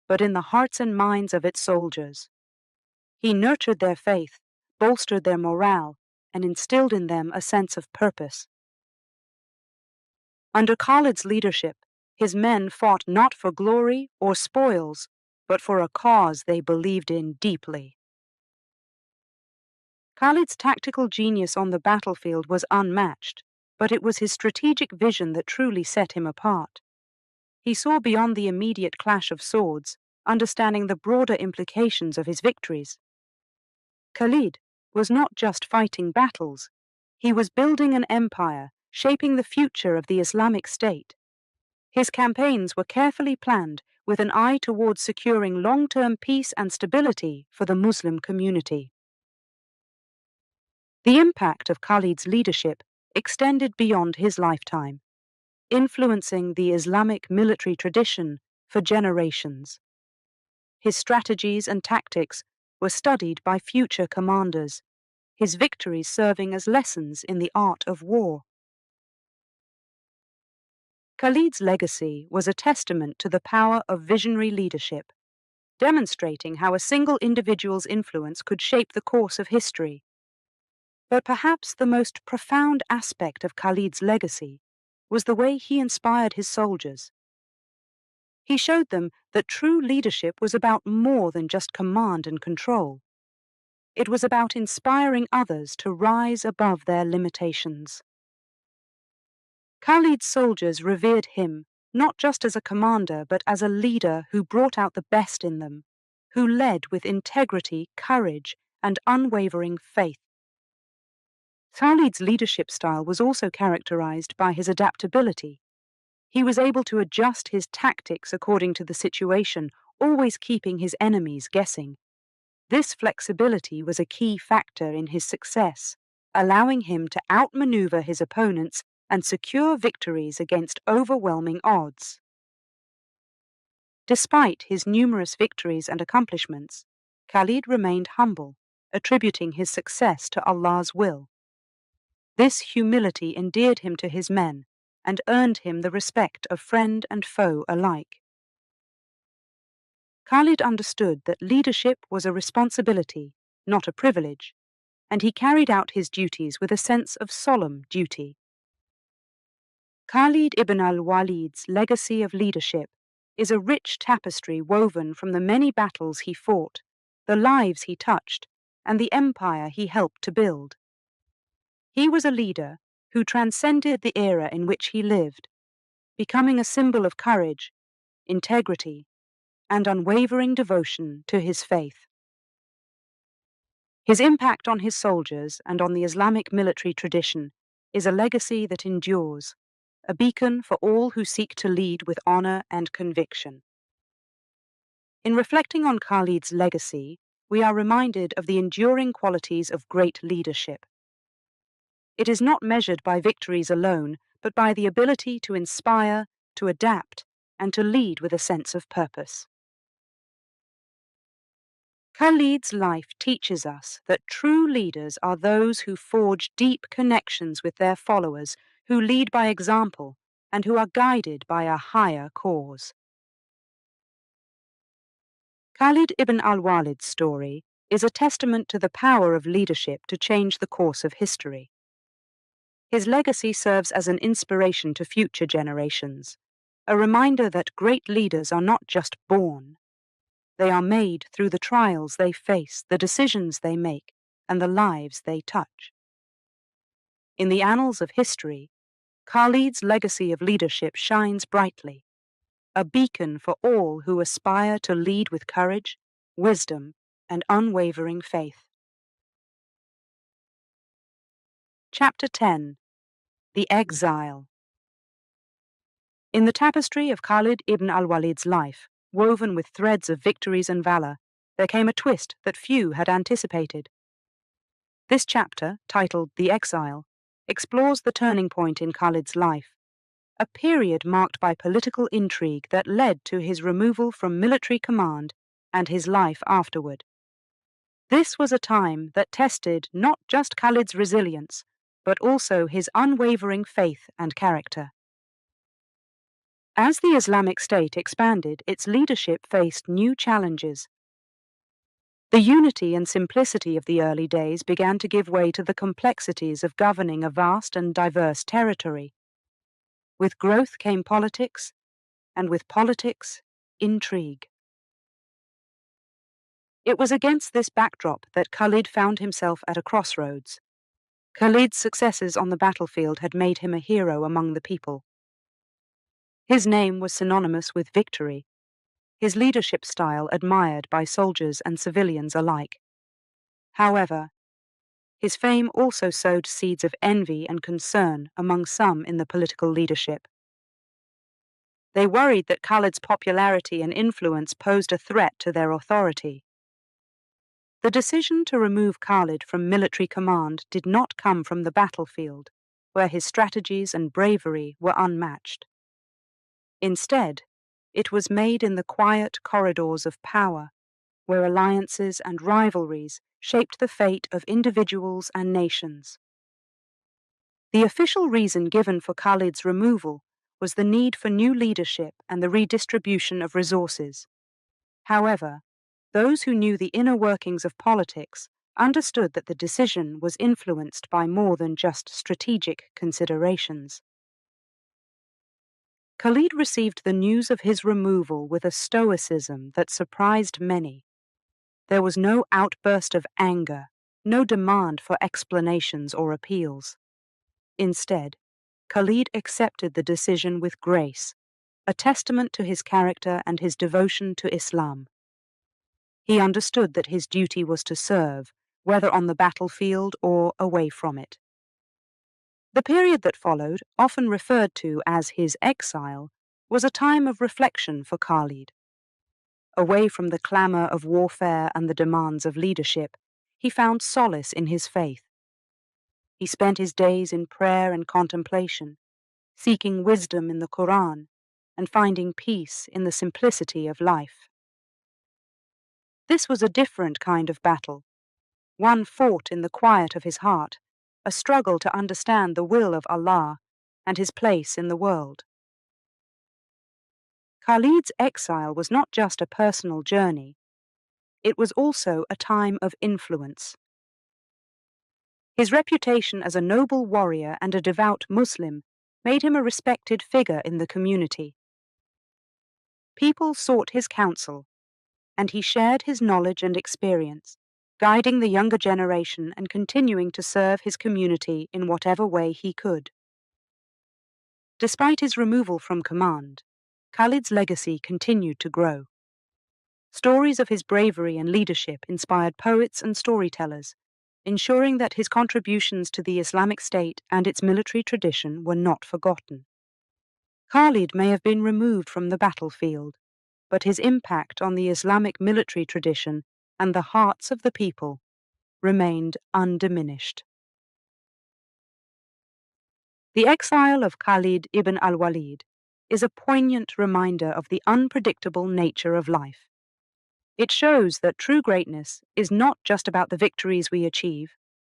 Speaker 1: but in the hearts and minds of its soldiers. He nurtured their faith, bolstered their morale, and instilled in them a sense of purpose. Under Khalid's leadership, his men fought not for glory or spoils, but for a cause they believed in deeply. Khalid's tactical genius on the battlefield was unmatched, but it was his strategic vision that truly set him apart. He saw beyond the immediate clash of swords, understanding the broader implications of his victories. Khalid was not just fighting battles, he was building an empire, shaping the future of the Islamic State. His campaigns were carefully planned with an eye towards securing long-term peace and stability for the Muslim community. The impact of Khalid's leadership extended beyond his lifetime, influencing the Islamic military tradition for generations. His strategies and tactics were studied by future commanders, his victories serving as lessons in the art of war. Khalid's legacy was a testament to the power of visionary leadership, demonstrating how a single individual's influence could shape the course of history. But perhaps the most profound aspect of Khalid's legacy was the way he inspired his soldiers. He showed them that true leadership was about more than just command and control. It was about inspiring others to rise above their limitations. Khalid's soldiers revered him not just as a commander but as a leader who brought out the best in them, who led with integrity, courage, and unwavering faith. Khalid's leadership style was also characterized by his adaptability. He was able to adjust his tactics according to the situation, always keeping his enemies guessing. This flexibility was a key factor in his success, allowing him to outmaneuver his opponents and secure victories against overwhelming odds. Despite his numerous victories and accomplishments, Khalid remained humble, attributing his success to Allah's will. This humility endeared him to his men and earned him the respect of friend and foe alike. Khalid understood that leadership was a responsibility, not a privilege, and he carried out his duties with a sense of solemn duty. Khalid ibn al-Walid's legacy of leadership is a rich tapestry woven from the many battles he fought, the lives he touched, and the empire he helped to build. He was a leader who transcended the era in which he lived, becoming a symbol of courage, integrity, and unwavering devotion to his faith. His impact on his soldiers and on the Islamic military tradition is a legacy that endures, a beacon for all who seek to lead with honor and conviction. In reflecting on Khalid's legacy, we are reminded of the enduring qualities of great leadership. It is not measured by victories alone, but by the ability to inspire, to adapt, and to lead with a sense of purpose. Khalid's life teaches us that true leaders are those who forge deep connections with their followers, who lead by example, and who are guided by a higher cause. Khalid ibn al-Walid's story is a testament to the power of leadership to change the course of history. His legacy serves as an inspiration to future generations, a reminder that great leaders are not just born. They are made through the trials they face, the decisions they make, and the lives they touch. In the annals of history, Khalid's legacy of leadership shines brightly, a beacon for all who aspire to lead with courage, wisdom, and unwavering faith. Chapter 10. The Exile. In the tapestry of Khalid ibn al-Walid's life, woven with threads of victories and valor, there came a twist that few had anticipated. This chapter, titled The Exile, explores the turning point in Khalid's life, a period marked by political intrigue that led to his removal from military command and his life afterward. This was a time that tested not just Khalid's resilience, but also his unwavering faith and character. As the Islamic State expanded, its leadership faced new challenges. The unity and simplicity of the early days began to give way to the complexities of governing a vast and diverse territory. With growth came politics, and with politics, intrigue. It was against this backdrop that Khalid found himself at a crossroads. Khalid's successes on the battlefield had made him a hero among the people. His name was synonymous with victory, his leadership style admired by soldiers and civilians alike. However, his fame also sowed seeds of envy and concern among some in the political leadership. They worried that Khalid's popularity and influence posed a threat to their authority. The decision to remove Khalid from military command did not come from the battlefield, where his strategies and bravery were unmatched. Instead, it was made in the quiet corridors of power, where alliances and rivalries shaped the fate of individuals and nations. The official reason given for Khalid's removal was the need for new leadership and the redistribution of resources. However, those who knew the inner workings of politics understood that the decision was influenced by more than just strategic considerations. Khalid received the news of his removal with a stoicism that surprised many. There was no outburst of anger, no demand for explanations or appeals. Instead, Khalid accepted the decision with grace, a testament to his character and his devotion to Islam. He understood that his duty was to serve, whether on the battlefield or away from it. The period that followed, often referred to as his exile, was a time of reflection for Khalid. Away from the clamor of warfare and the demands of leadership, he found solace in his faith. He spent his days in prayer and contemplation, seeking wisdom in the Quran and finding peace in the simplicity of life. This was a different kind of battle, one fought in the quiet of his heart, a struggle to understand the will of Allah and his place in the world. Khalid's exile was not just a personal journey, it was also a time of influence. His reputation as a noble warrior and a devout Muslim made him a respected figure in the community. People sought his counsel, and he shared his knowledge and experience, guiding the younger generation and continuing to serve his community in whatever way he could. Despite his removal from command, Khalid's legacy continued to grow. Stories of his bravery and leadership inspired poets and storytellers, ensuring that his contributions to the Islamic State and its military tradition were not forgotten. Khalid may have been removed from the battlefield, but his impact on the Islamic military tradition and the hearts of the people remained undiminished. The exile of Khalid ibn al-Walid is a poignant reminder of the unpredictable nature of life. It shows that true greatness is not just about the victories we achieve,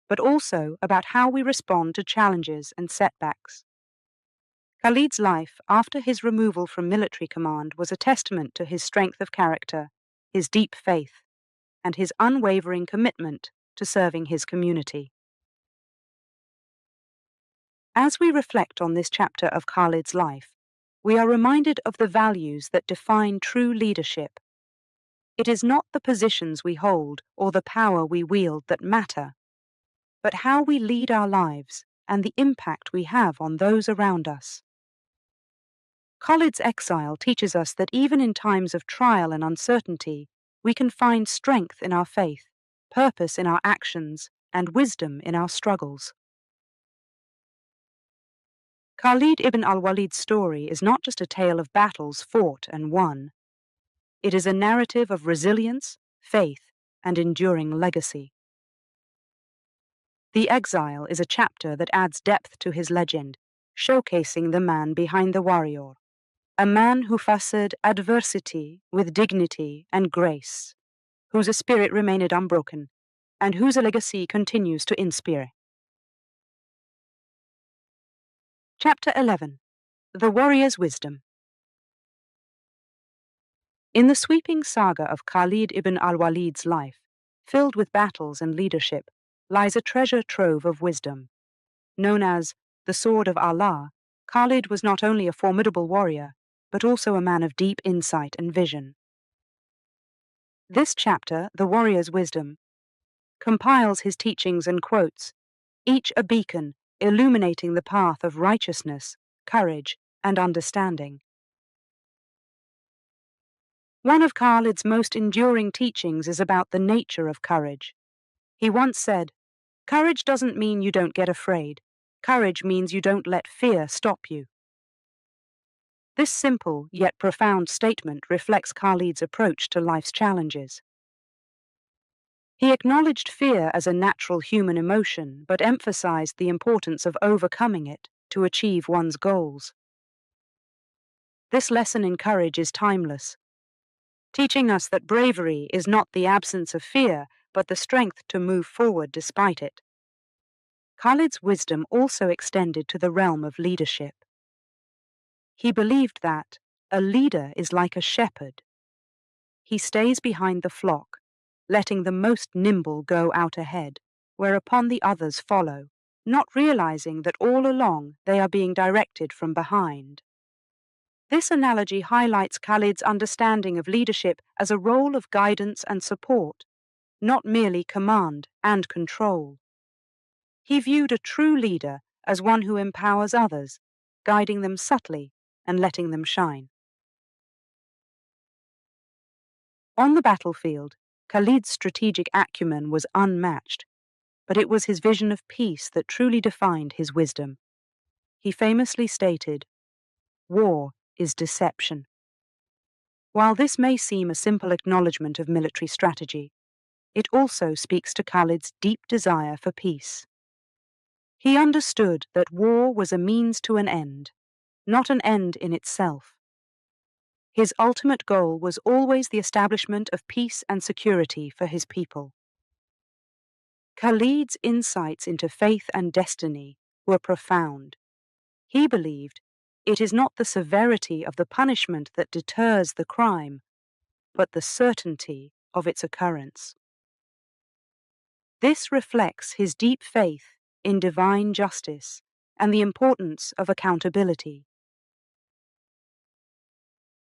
Speaker 1: but also about how we respond to challenges and setbacks. Khalid's life after his removal from military command was a testament to his strength of character, his deep faith, and his unwavering commitment to serving his community. As we reflect on this chapter of Khalid's life, we are reminded of the values that define true leadership. It is not the positions we hold or the power we wield that matter, but how we lead our lives and the impact we have on those around us. Khalid's exile teaches us that even in times of trial and uncertainty, we can find strength in our faith, purpose in our actions, and wisdom in our struggles. Khalid ibn al-Walid's story is not just a tale of battles fought and won. It is a narrative of resilience, faith, and enduring legacy. The exile is a chapter that adds depth to his legend, showcasing the man behind the warrior, a man who faced adversity with dignity and grace, whose spirit remained unbroken, and whose legacy continues to inspire. Chapter 11. The Warrior's Wisdom. In the sweeping saga of Khalid ibn al-Walid's life, filled with battles and leadership, lies a treasure trove of wisdom. Known as the Sword of Allah, Khalid was not only a formidable warrior, but also a man of deep insight and vision. This chapter, The Warrior's Wisdom, compiles his teachings and quotes, each a beacon illuminating the path of righteousness, courage, and understanding. One of Khalid's most enduring teachings is about the nature of courage. He once said, "Courage doesn't mean you don't get afraid. Courage means you don't let fear stop you." This simple yet profound statement reflects Khalid's approach to life's challenges. He acknowledged fear as a natural human emotion, but emphasized the importance of overcoming it to achieve one's goals. This lesson in courage is timeless, teaching us that bravery is not the absence of fear, but the strength to move forward despite it. Khalid's wisdom also extended to the realm of leadership. He believed that a leader is like a shepherd. He stays behind the flock, letting the most nimble go out ahead, whereupon the others follow, not realizing that all along they are being directed from behind. This analogy highlights Khalid's understanding of leadership as a role of guidance and support, not merely command and control. He viewed a true leader as one who empowers others, guiding them subtly and letting them shine. On the battlefield, Khalid's strategic acumen was unmatched, but it was his vision of peace that truly defined his wisdom. He famously stated, "War is deception." While this may seem a simple acknowledgement of military strategy, it also speaks to Khalid's deep desire for peace. He understood that war was a means to an end, not an end in itself. His ultimate goal was always the establishment of peace and security for his people. Khalid's insights into faith and destiny were profound. He believed it is not the severity of the punishment that deters the crime, but the certainty of its occurrence. This reflects his deep faith in divine justice and the importance of accountability.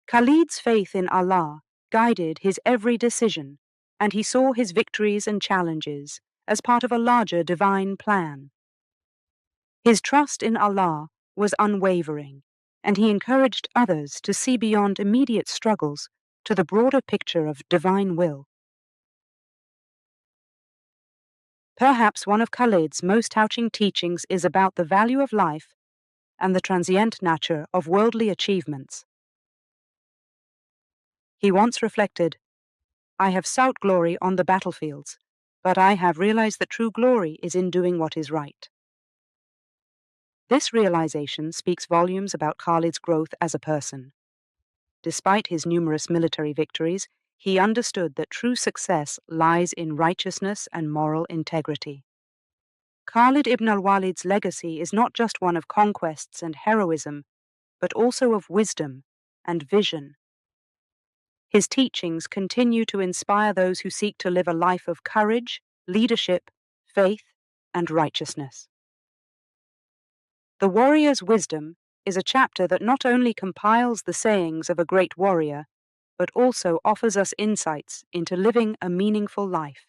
Speaker 1: Khalid's faith in Allah guided his every decision, and he saw his victories and challenges as part of a larger divine plan. His trust in Allah was unwavering, and he encouraged others to see beyond immediate struggles to the broader picture of divine will. Perhaps one of Khalid's most touching teachings is about the value of life and the transient nature of worldly achievements. He once reflected, "I have sought glory on the battlefields, but I have realized that true glory is in doing what is right." This realization speaks volumes about Khalid's growth as a person. Despite his numerous military victories, he understood that true success lies in righteousness and moral integrity. Khalid ibn al-Walid's legacy is not just one of conquests and heroism, but also of wisdom and vision. His teachings continue to inspire those who seek to live a life of courage, leadership, faith, and righteousness. The Warrior's Wisdom is a chapter that not only compiles the sayings of a great warrior, but also offers us insights into living a meaningful life.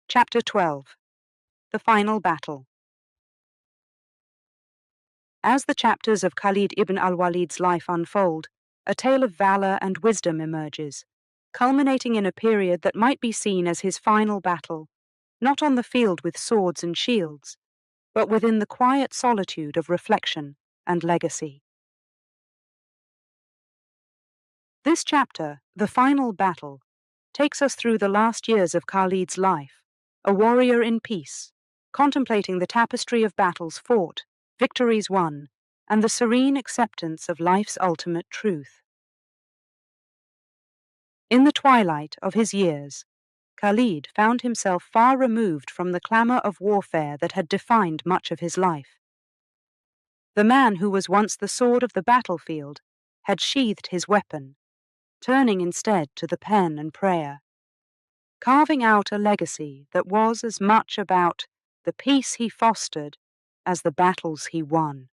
Speaker 1: Chapter 12. The Final Battle. As the chapters of Khalid ibn al-Walid's life unfold, a tale of valor and wisdom emerges, culminating in a period that might be seen as his final battle, not on the field with swords and shields, but within the quiet solitude of reflection and legacy. This chapter, The Final Battle, takes us through the last years of Khalid's life, a warrior in peace, contemplating the tapestry of battles fought, victories won, and the serene acceptance of life's ultimate truth. In the twilight of his years, Khalid found himself far removed from the clamor of warfare that had defined much of his life. The man who was once the sword of the battlefield had sheathed his weapon, turning instead to the pen and prayer, carving out a legacy that was as much about the peace he fostered as the battles he won.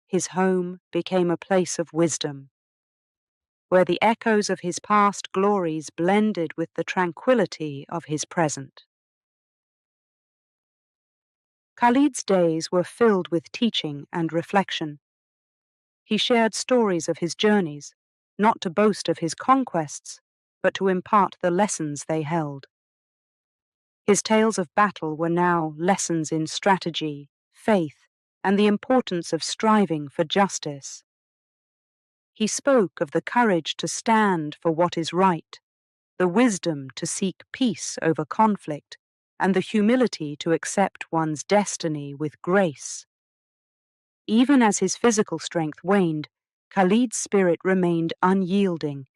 Speaker 1: His home became a place of wisdom, where the echoes of his past glories blended with the tranquility of his present. Khalid's days were filled with teaching and reflection. He shared stories of his journeys, not to boast of his conquests, but to impart the lessons they held. His tales of battle were now lessons in strategy, faith, and the importance of striving for justice. He spoke of the courage to stand for what is right, the wisdom to seek peace over conflict, and the humility to accept one's destiny with grace. Even as his physical strength waned, Khalid's spirit remained unyielding.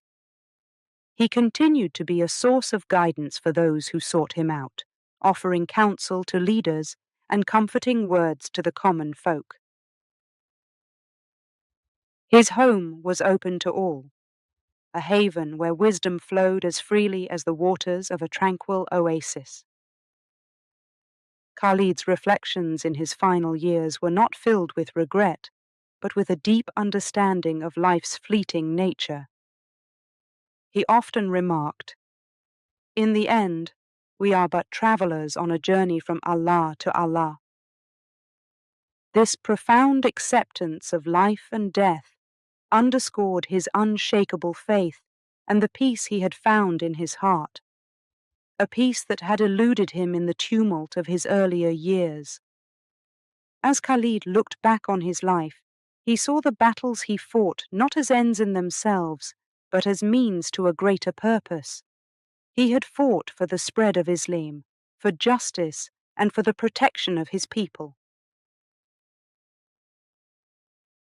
Speaker 1: He continued to be a source of guidance for those who sought him out, offering counsel to leaders and comforting words to the common folk. His home was open to all, a haven where wisdom flowed as freely as the waters of a tranquil oasis. Khalid's reflections in his final years were not filled with regret, but with a deep understanding of life's fleeting nature. He often remarked, "In the end, we are but travelers on a journey from Allah to Allah." This profound acceptance of life and death underscored his unshakable faith and the peace he had found in his heart, a peace that had eluded him in the tumult of his earlier years. As Khalid looked back on his life, he saw the battles he fought not as ends in themselves, but as means to a greater purpose. He had fought for the spread of Islam, for justice, and for the protection of his people.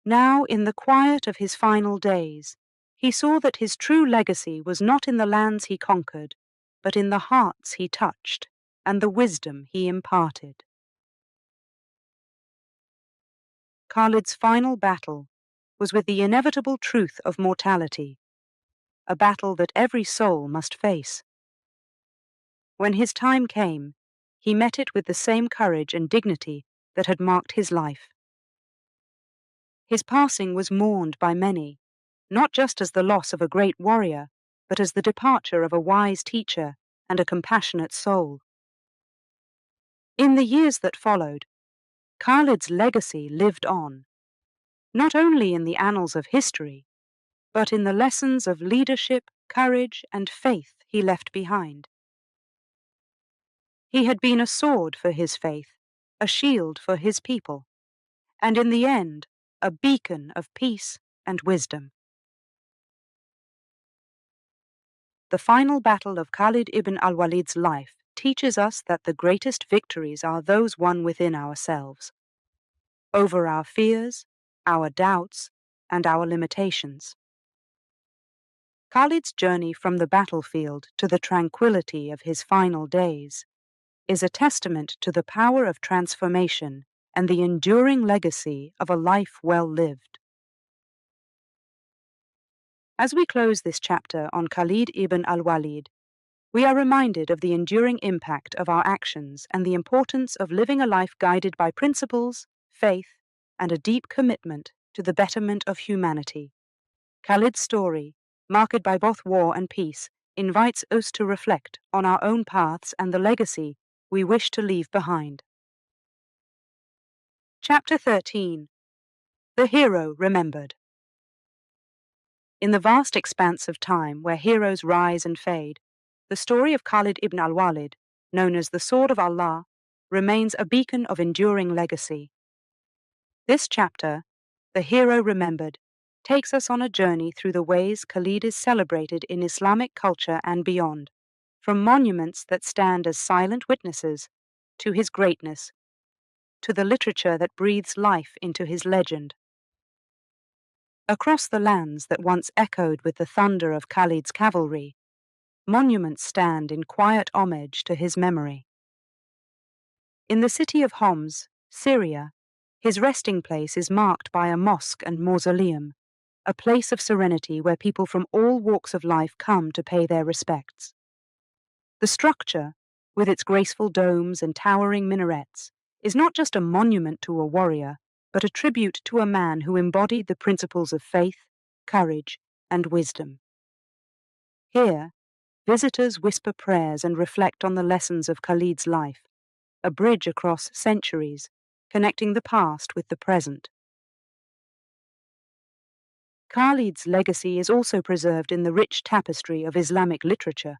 Speaker 1: Now, in the quiet of his final days, he saw that his true legacy was not in the lands he conquered, but in the hearts he touched and the wisdom he imparted. Khalid's final battle was with the inevitable truth of mortality, a battle that every soul must face. When his time came, he met it with the same courage and dignity that had marked his life. His passing was mourned by many, not just as the loss of a great warrior, but as the departure of a wise teacher and a compassionate soul. In the years that followed, Khalid's legacy lived on, not only in the annals of history, but in the lessons of leadership, courage, and faith he left behind. He had been a sword for his faith, a shield for his people, and in the end, a beacon of peace and wisdom. The final battle of Khalid ibn al-Walid's life teaches us that the greatest victories are those won within ourselves, over our fears, our doubts, and our limitations. Khalid's journey from the battlefield to the tranquility of his final days is a testament to the power of transformation and the enduring legacy of a life well lived. As we close this chapter on Khalid ibn al-Walid, we are reminded of the enduring impact of our actions and the importance of living a life guided by principles, faith, and a deep commitment to the betterment of humanity. Khalid's story, marked by both war and peace, invites us to reflect on our own paths and the legacy we wish to leave behind. Chapter 13. The Hero Remembered. In the vast expanse of time where heroes rise and fade, the story of Khalid ibn al-Walid, known as the Sword of Allah, remains a beacon of enduring legacy. This chapter, The Hero Remembered, takes us on a journey through the ways Khalid is celebrated in Islamic culture and beyond, from monuments that stand as silent witnesses to his greatness, to the literature that breathes life into his legend. Across the lands that once echoed with the thunder of Khalid's cavalry, monuments stand in quiet homage to his memory. In the city of Homs, Syria, his resting place is marked by a mosque and mausoleum, a place of serenity where people from all walks of life come to pay their respects. The structure, with its graceful domes and towering minarets, is not just a monument to a warrior, but a tribute to a man who embodied the principles of faith, courage, and wisdom. Here, visitors whisper prayers and reflect on the lessons of Khalid's life, a bridge across centuries, connecting the past with the present. Khalid's legacy is also preserved in the rich tapestry of Islamic literature,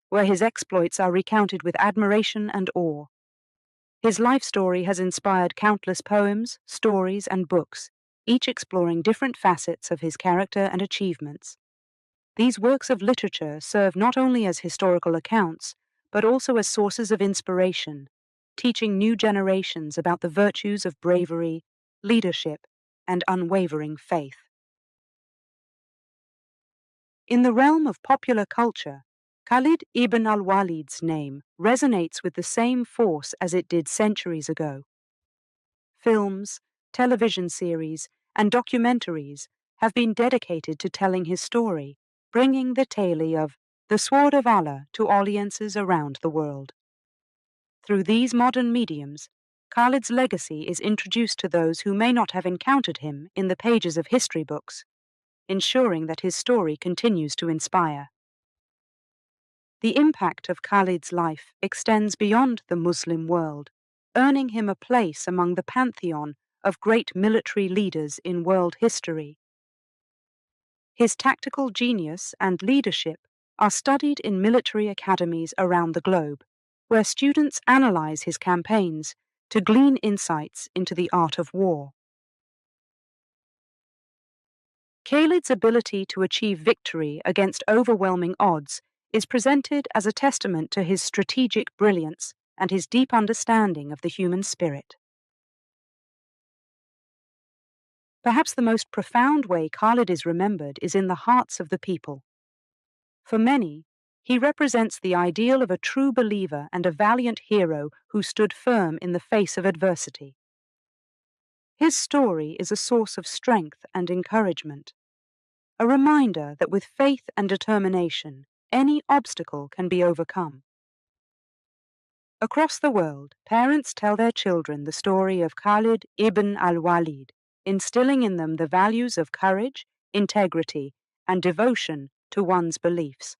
Speaker 1: where his exploits are recounted with admiration and awe. His life story has inspired countless poems, stories, and books, each exploring different facets of his character and achievements. These works of literature serve not only as historical accounts, but also as sources of inspiration, teaching new generations about the virtues of bravery, leadership, and unwavering faith. In the realm of popular culture, Khalid ibn al-Walid's name resonates with the same force as it did centuries ago. Films, television series, and documentaries have been dedicated to telling his story, bringing the tale of the Sword of Allah to audiences around the world. Through these modern mediums, Khalid's legacy is introduced to those who may not have encountered him in the pages of history books, ensuring that his story continues to inspire. The impact of Khalid's life extends beyond the Muslim world, earning him a place among the pantheon of great military leaders in world history. His tactical genius and leadership are studied in military academies around the globe, where students analyze his campaigns to glean insights into the art of war. Khalid's ability to achieve victory against overwhelming odds is presented as a testament to his strategic brilliance and his deep understanding of the human spirit. Perhaps the most profound way Khalid is remembered is in the hearts of the people. For many, he represents the ideal of a true believer and a valiant hero who stood firm in the face of adversity. His story is a source of strength and encouragement, a reminder that with faith and determination, any obstacle can be overcome. Across the world, parents tell their children the story of Khalid ibn al-Walid, instilling in them the values of courage, integrity, and devotion to one's beliefs.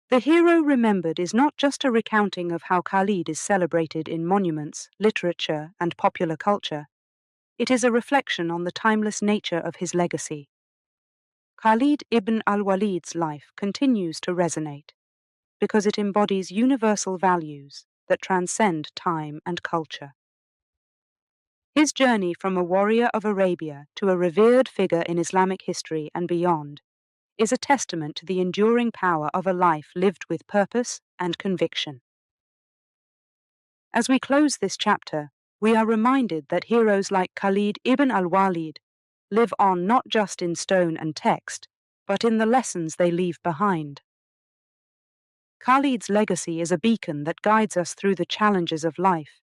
Speaker 1: The Hero Remembered is not just a recounting of how Khalid is celebrated in monuments, literature, and popular culture. It is a reflection on the timeless nature of his legacy. Khalid ibn al-Walid's life continues to resonate because it embodies universal values that transcend time and culture. His journey from a warrior of Arabia to a revered figure in Islamic history and beyond is a testament to the enduring power of a life lived with purpose and conviction. As we close this chapter, we are reminded that heroes like Khalid ibn al-Walid live on not just in stone and text, but in the lessons they leave behind. Khalid's legacy is a beacon that guides us through the challenges of life,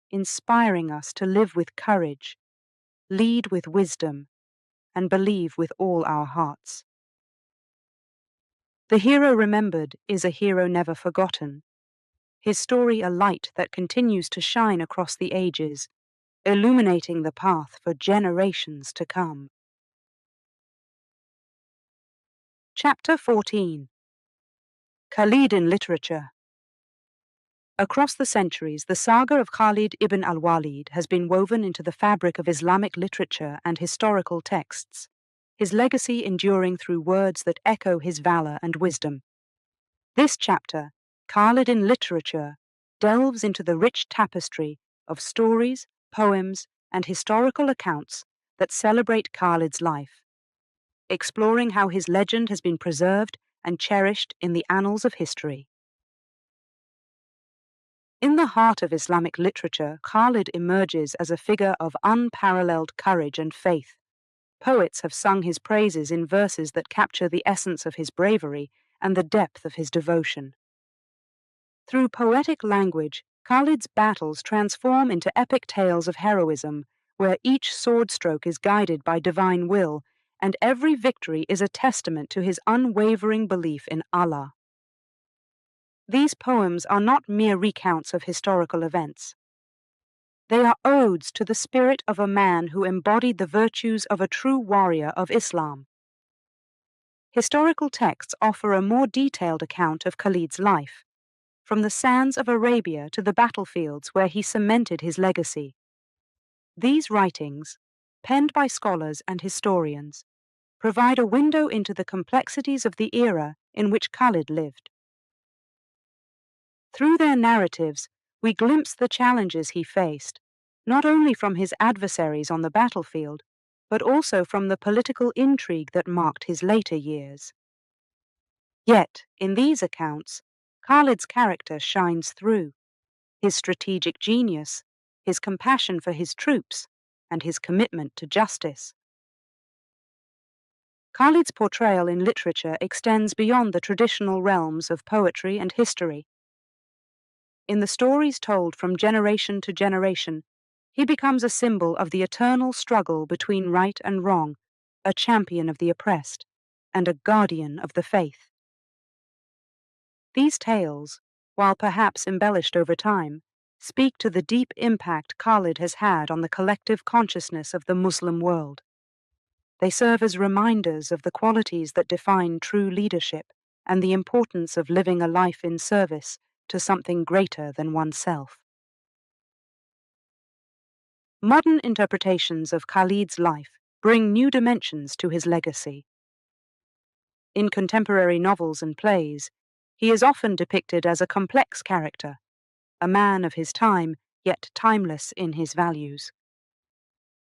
Speaker 1: inspiring us to live with courage, lead with wisdom, and believe with all our hearts. The hero remembered is a hero never forgotten, his story a light that continues to shine across the ages, illuminating the path for generations to come. Chapter 14. Khalid in Literature. Across the centuries, the saga of Khalid ibn al-Walid has been woven into the fabric of Islamic literature and historical texts, his legacy enduring through words that echo his valor and wisdom. This chapter, Khalid in Literature, delves into the rich tapestry of stories, poems, and historical accounts that celebrate Khalid's life, exploring how his legend has been preserved and cherished in the annals of history. In the heart of Islamic literature, Khalid emerges as a figure of unparalleled courage and faith. Poets have sung his praises in verses that capture the essence of his bravery and the depth of his devotion. Through poetic language, Khalid's battles transform into epic tales of heroism, where each sword stroke is guided by divine will, and every victory is a testament to his unwavering belief in Allah. These poems are not mere recounts of historical events. They are odes to the spirit of a man who embodied the virtues of a true warrior of Islam. Historical texts offer a more detailed account of Khalid's life, from the sands of Arabia to the battlefields where he cemented his legacy. These writings, penned by scholars and historians, provide a window into the complexities of the era in which Khalid lived. Through their narratives, we glimpse the challenges he faced, not only from his adversaries on the battlefield, but also from the political intrigue that marked his later years. Yet, in these accounts, Khalid's character shines through: his strategic genius, his compassion for his troops, and his commitment to justice. Khalid's portrayal in literature extends beyond the traditional realms of poetry and history. In the stories told from generation to generation, he becomes a symbol of the eternal struggle between right and wrong, a champion of the oppressed, and a guardian of the faith. These tales, while perhaps embellished over time, speak to the deep impact Khalid has had on the collective consciousness of the Muslim world. They serve as reminders of the qualities that define true leadership and the importance of living a life in service to something greater than oneself. Modern interpretations of Khalid's life bring new dimensions to his legacy. In contemporary novels and plays, he is often depicted as a complex character, a man of his time, yet timeless in his values.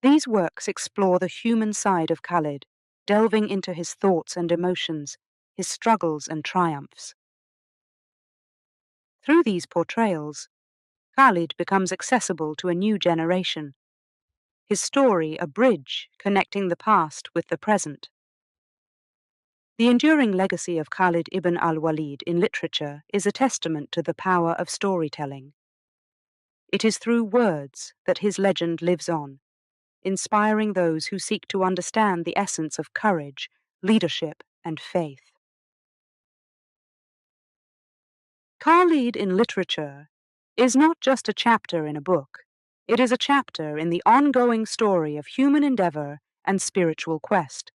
Speaker 1: These works explore the human side of Khalid, delving into his thoughts and emotions, his struggles and triumphs. Through these portrayals, Khalid becomes accessible to a new generation, his story a bridge connecting the past with the present. The enduring legacy of Khalid ibn al-Walid in literature is a testament to the power of storytelling. It is through words that his legend lives on, inspiring those who seek to understand the essence of courage, leadership, and faith. Khalid in literature is not just a chapter in a book. It is a chapter in the ongoing story of human endeavor and spiritual quest.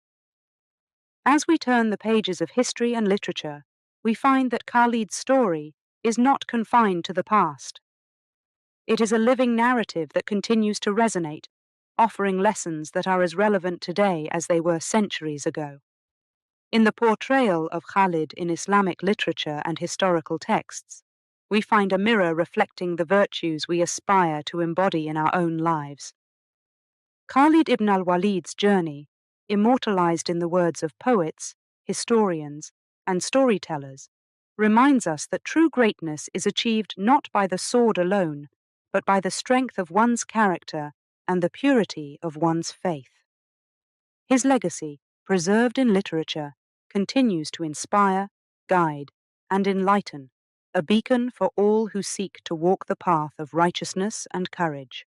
Speaker 1: As we turn the pages of history and literature, we find that Khalid's story is not confined to the past. It is a living narrative that continues to resonate, offering lessons that are as relevant today as they were centuries ago. In the portrayal of Khalid in Islamic literature and historical texts, we find a mirror reflecting the virtues we aspire to embody in our own lives. Khalid ibn al-Walid's journey, immortalized in the words of poets, historians, and storytellers, reminds us that true greatness is achieved not by the sword alone, but by the strength of one's character and the purity of one's faith. His legacy, preserved in literature, continues to inspire, guide, and enlighten, a beacon for all who seek to walk the path of righteousness and courage.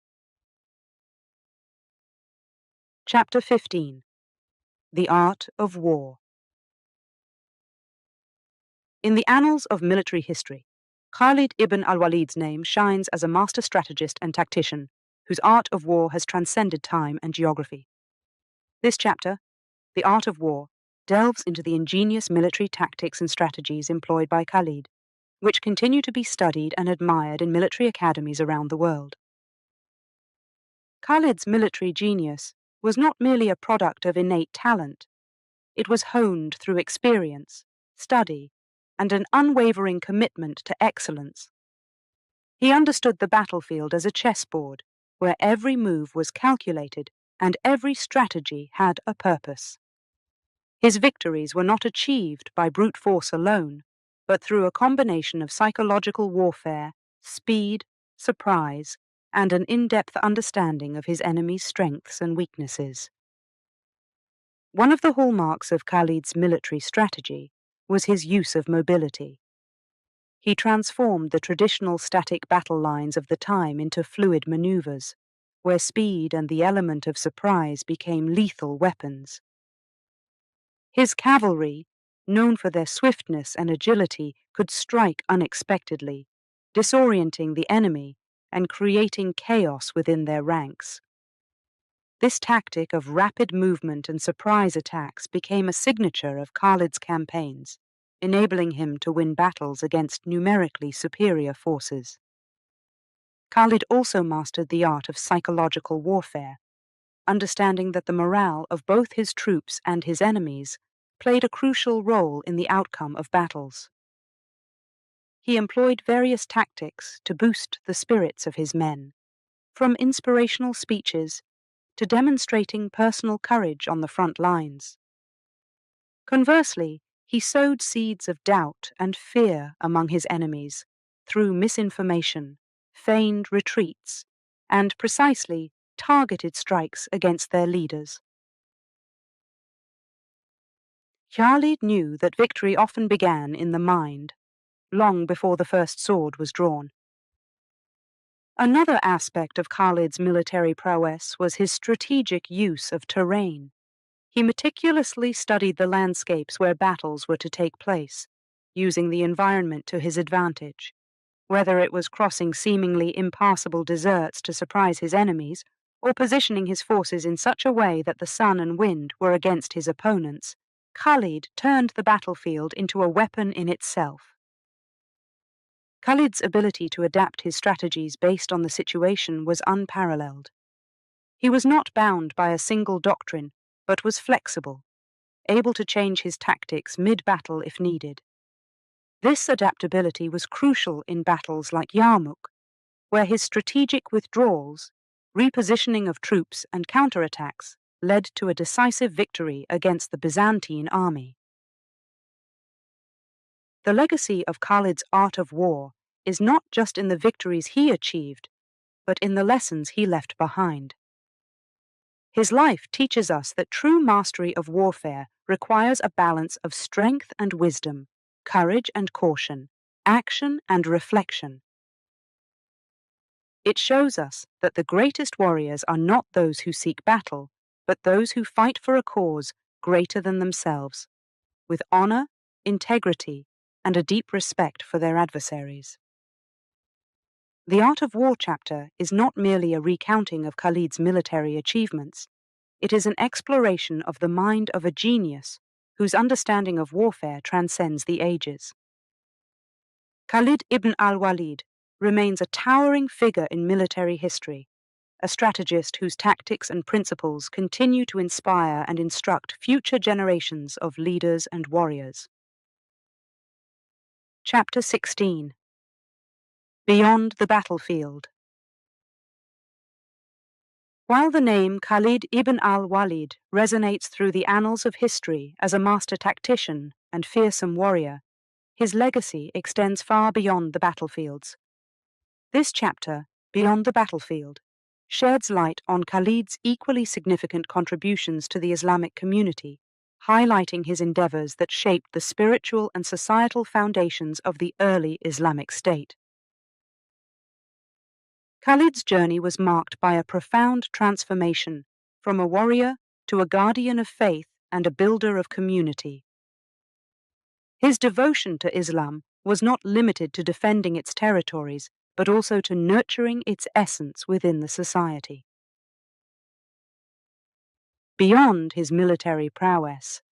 Speaker 1: Chapter 15. The Art of War. In the annals of military history, Khalid ibn al-Walid's name shines as a master strategist and tactician whose art of war has transcended time and geography. This chapter, The Art of War, delves into the ingenious military tactics and strategies employed by Khalid, which continue to be studied and admired in military academies around the world. Khalid's military genius was not merely a product of innate talent. It was honed through experience, study, and an unwavering commitment to excellence. He understood the battlefield as a chessboard, where every move was calculated and every strategy had a purpose. His victories were not achieved by brute force alone, but through a combination of psychological warfare, speed, surprise, and an in-depth understanding of his enemy's strengths and weaknesses. One of the hallmarks of Khalid's military strategy was his use of mobility. He transformed the traditional static battle lines of the time into fluid maneuvers, where speed and the element of surprise became lethal weapons. His cavalry, known for their swiftness and agility, could strike unexpectedly, disorienting the enemy and creating chaos within their ranks. This tactic of rapid movement and surprise attacks became a signature of Khalid's campaigns, enabling him to win battles against numerically superior forces. Khalid also mastered the art of psychological warfare, understanding that the morale of both his troops and his enemies played a crucial role in the outcome of battles. He employed various tactics to boost the spirits of his men, from inspirational speeches to demonstrating personal courage on the front lines. Conversely, he sowed seeds of doubt and fear among his enemies through misinformation, feigned retreats, and precisely targeted strikes against their leaders. Khalid knew that victory often began in the mind, long before the first sword was drawn. Another aspect of Khalid's military prowess was his strategic use of terrain. He meticulously studied the landscapes where battles were to take place, using the environment to his advantage. Whether it was crossing seemingly impassable deserts to surprise his enemies, or positioning his forces in such a way that the sun and wind were against his opponents, Khalid turned the battlefield into a weapon in itself. Khalid's ability to adapt his strategies based on the situation was unparalleled. He was not bound by a single doctrine, but was flexible, able to change his tactics mid-battle if needed. This adaptability was crucial in battles like Yarmouk, where his strategic withdrawals, repositioning of troops, and counterattacks led to a decisive victory against the Byzantine army. The legacy of Khalid's art of war is not just in the victories he achieved, but in the lessons he left behind. His life teaches us that true mastery of warfare requires a balance of strength and wisdom, courage and caution, action and reflection. It shows us that the greatest warriors are not those who seek battle, but those who fight for a cause greater than themselves, with honor, integrity, and a deep respect for their adversaries. The Art of War chapter is not merely a recounting of Khalid's military achievements. It is an exploration of the mind of a genius whose understanding of warfare transcends the ages. Khalid ibn al-Walid remains a towering figure in military history, a strategist whose tactics and principles continue to inspire and instruct future generations of leaders and warriors. Chapter 16. Beyond the Battlefield. While the name Khalid ibn al-Walid resonates through the annals of history as a master tactician and fearsome warrior, his legacy extends far beyond the battlefields. This chapter, Beyond the Battlefield, sheds light on Khalid's equally significant contributions to the Islamic community, highlighting his endeavors that shaped the spiritual and societal foundations of the early Islamic State. Khalid's journey was marked by a profound transformation from a warrior to a guardian of faith and a builder of community. His devotion to Islam was not limited to defending its territories, but also to nurturing its essence within the society. Beyond his military prowess,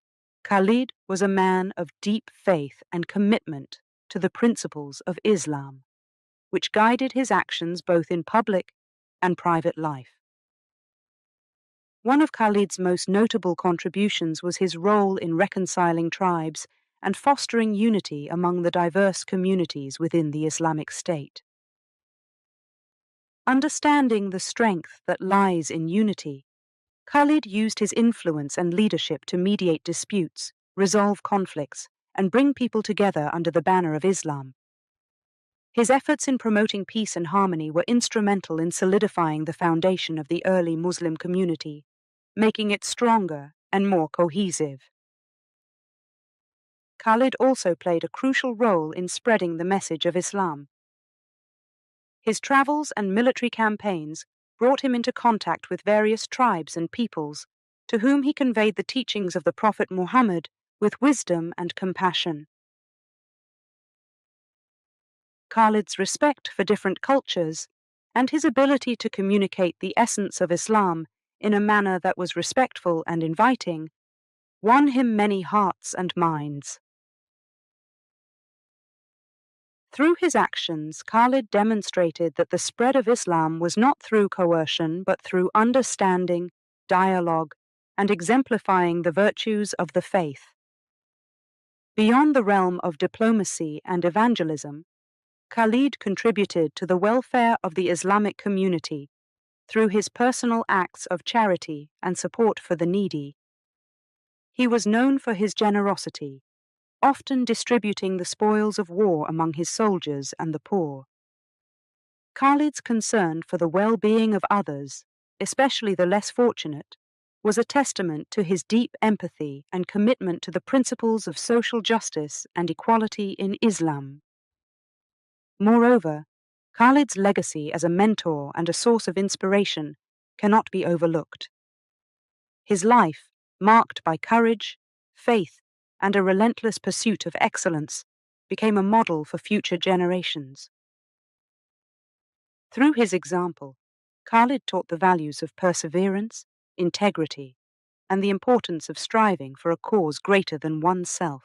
Speaker 1: Khalid was a man of deep faith and commitment to the principles of Islam, which guided his actions both in public and private life. One of Khalid's most notable contributions was his role in reconciling tribes and fostering unity among the diverse communities within the Islamic State. Understanding the strength that lies in unity, Khalid used his influence and leadership to mediate disputes, resolve conflicts, and bring people together under the banner of Islam. His efforts in promoting peace and harmony were instrumental in solidifying the foundation of the early Muslim community, making it stronger and more cohesive. Khalid also played a crucial role in spreading the message of Islam. His travels and military campaigns brought him into contact with various tribes and peoples, to whom he conveyed the teachings of the Prophet Muhammad with wisdom and compassion. Khalid's respect for different cultures and his ability to communicate the essence of Islam in a manner that was respectful and inviting won him many hearts and minds. Through his actions, Khalid demonstrated that the spread of Islam was not through coercion but through understanding, dialogue, and exemplifying the virtues of the faith. Beyond the realm of diplomacy and evangelism, Khalid contributed to the welfare of the Islamic community through his personal acts of charity and support for the needy. He was known for his generosity, often distributing the spoils of war among his soldiers and the poor. Khalid's concern for the well-being of others, especially the less fortunate, was a testament to his deep empathy and commitment to the principles of social justice and equality in Islam. Moreover, Khalid's legacy as a mentor and a source of inspiration cannot be overlooked. His life, marked by courage, faith, and a relentless pursuit of excellence, became a model for future generations. Through his example, Khalid taught the values of perseverance, integrity, and the importance of striving for a cause greater than oneself.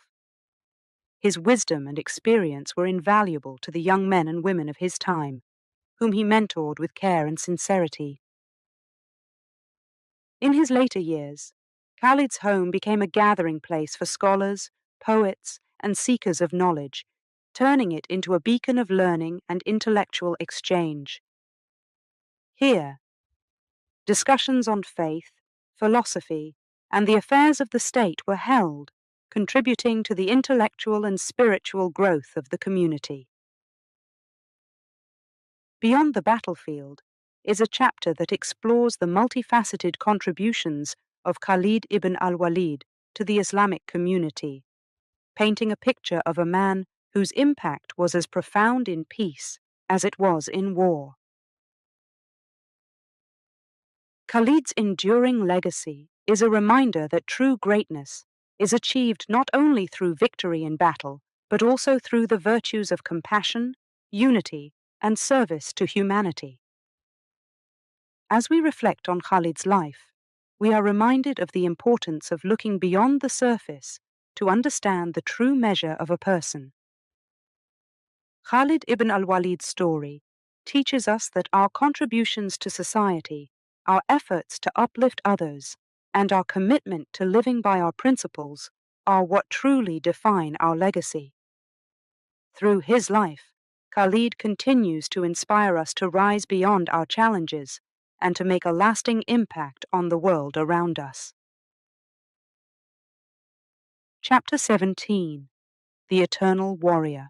Speaker 1: His wisdom and experience were invaluable to the young men and women of his time, whom he mentored with care and sincerity. In his later years, Khalid's home became a gathering place for scholars, poets, and seekers of knowledge, turning it into a beacon of learning and intellectual exchange. Here, discussions on faith, philosophy, and the affairs of the state were held, contributing to the intellectual and spiritual growth of the community. Beyond the battlefield is a chapter that explores the multifaceted contributions of Khalid ibn al-Walid to the Islamic community, painting a picture of a man whose impact was as profound in peace as it was in war. Khalid's enduring legacy is a reminder that true greatness is achieved not only through victory in battle, but also through the virtues of compassion, unity, and service to humanity. As we reflect on Khalid's life, we are reminded of the importance of looking beyond the surface to understand the true measure of a person. Khalid ibn al-Walid's story teaches us that our contributions to society, our efforts to uplift others, and our commitment to living by our principles are what truly define our legacy. Through his life, Khalid continues to inspire us to rise beyond our challenges and to make a lasting impact on the world around us. Chapter 17: The Eternal Warrior.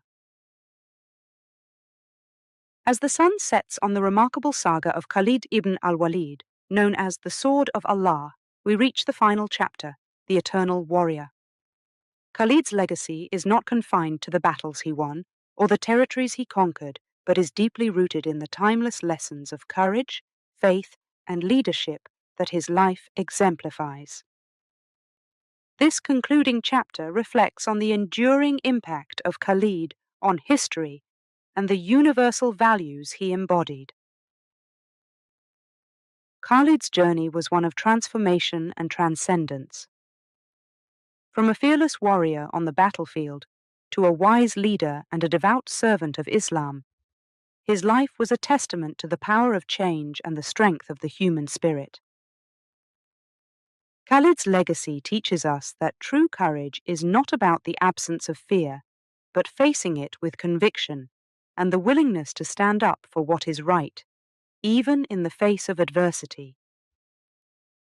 Speaker 1: As the sun sets on the remarkable saga of Khalid ibn al-Walid, known as the Sword of Allah, we reach the final chapter, the Eternal Warrior. Khalid's legacy is not confined to the battles he won or the territories he conquered, but is deeply rooted in the timeless lessons of courage, faith, and leadership that his life exemplifies. This concluding chapter reflects on the enduring impact of Khalid on history and the universal values he embodied. Khalid's journey was one of transformation and transcendence. From a fearless warrior on the battlefield to a wise leader and a devout servant of Islam, his life was a testament to the power of change and the strength of the human spirit. Khalid's legacy teaches us that true courage is not about the absence of fear, but facing it with conviction and the willingness to stand up for what is right, even in the face of adversity.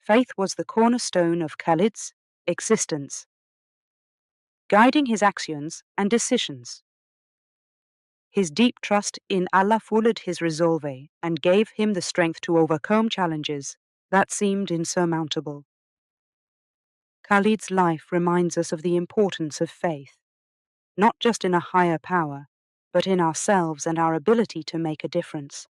Speaker 1: Faith was the cornerstone of Khalid's existence, guiding his actions and decisions. His deep trust in Allah fueled his resolve and gave him the strength to overcome challenges that seemed insurmountable. Khalid's life reminds us of the importance of faith, not just in a higher power, but in ourselves and our ability to make a difference.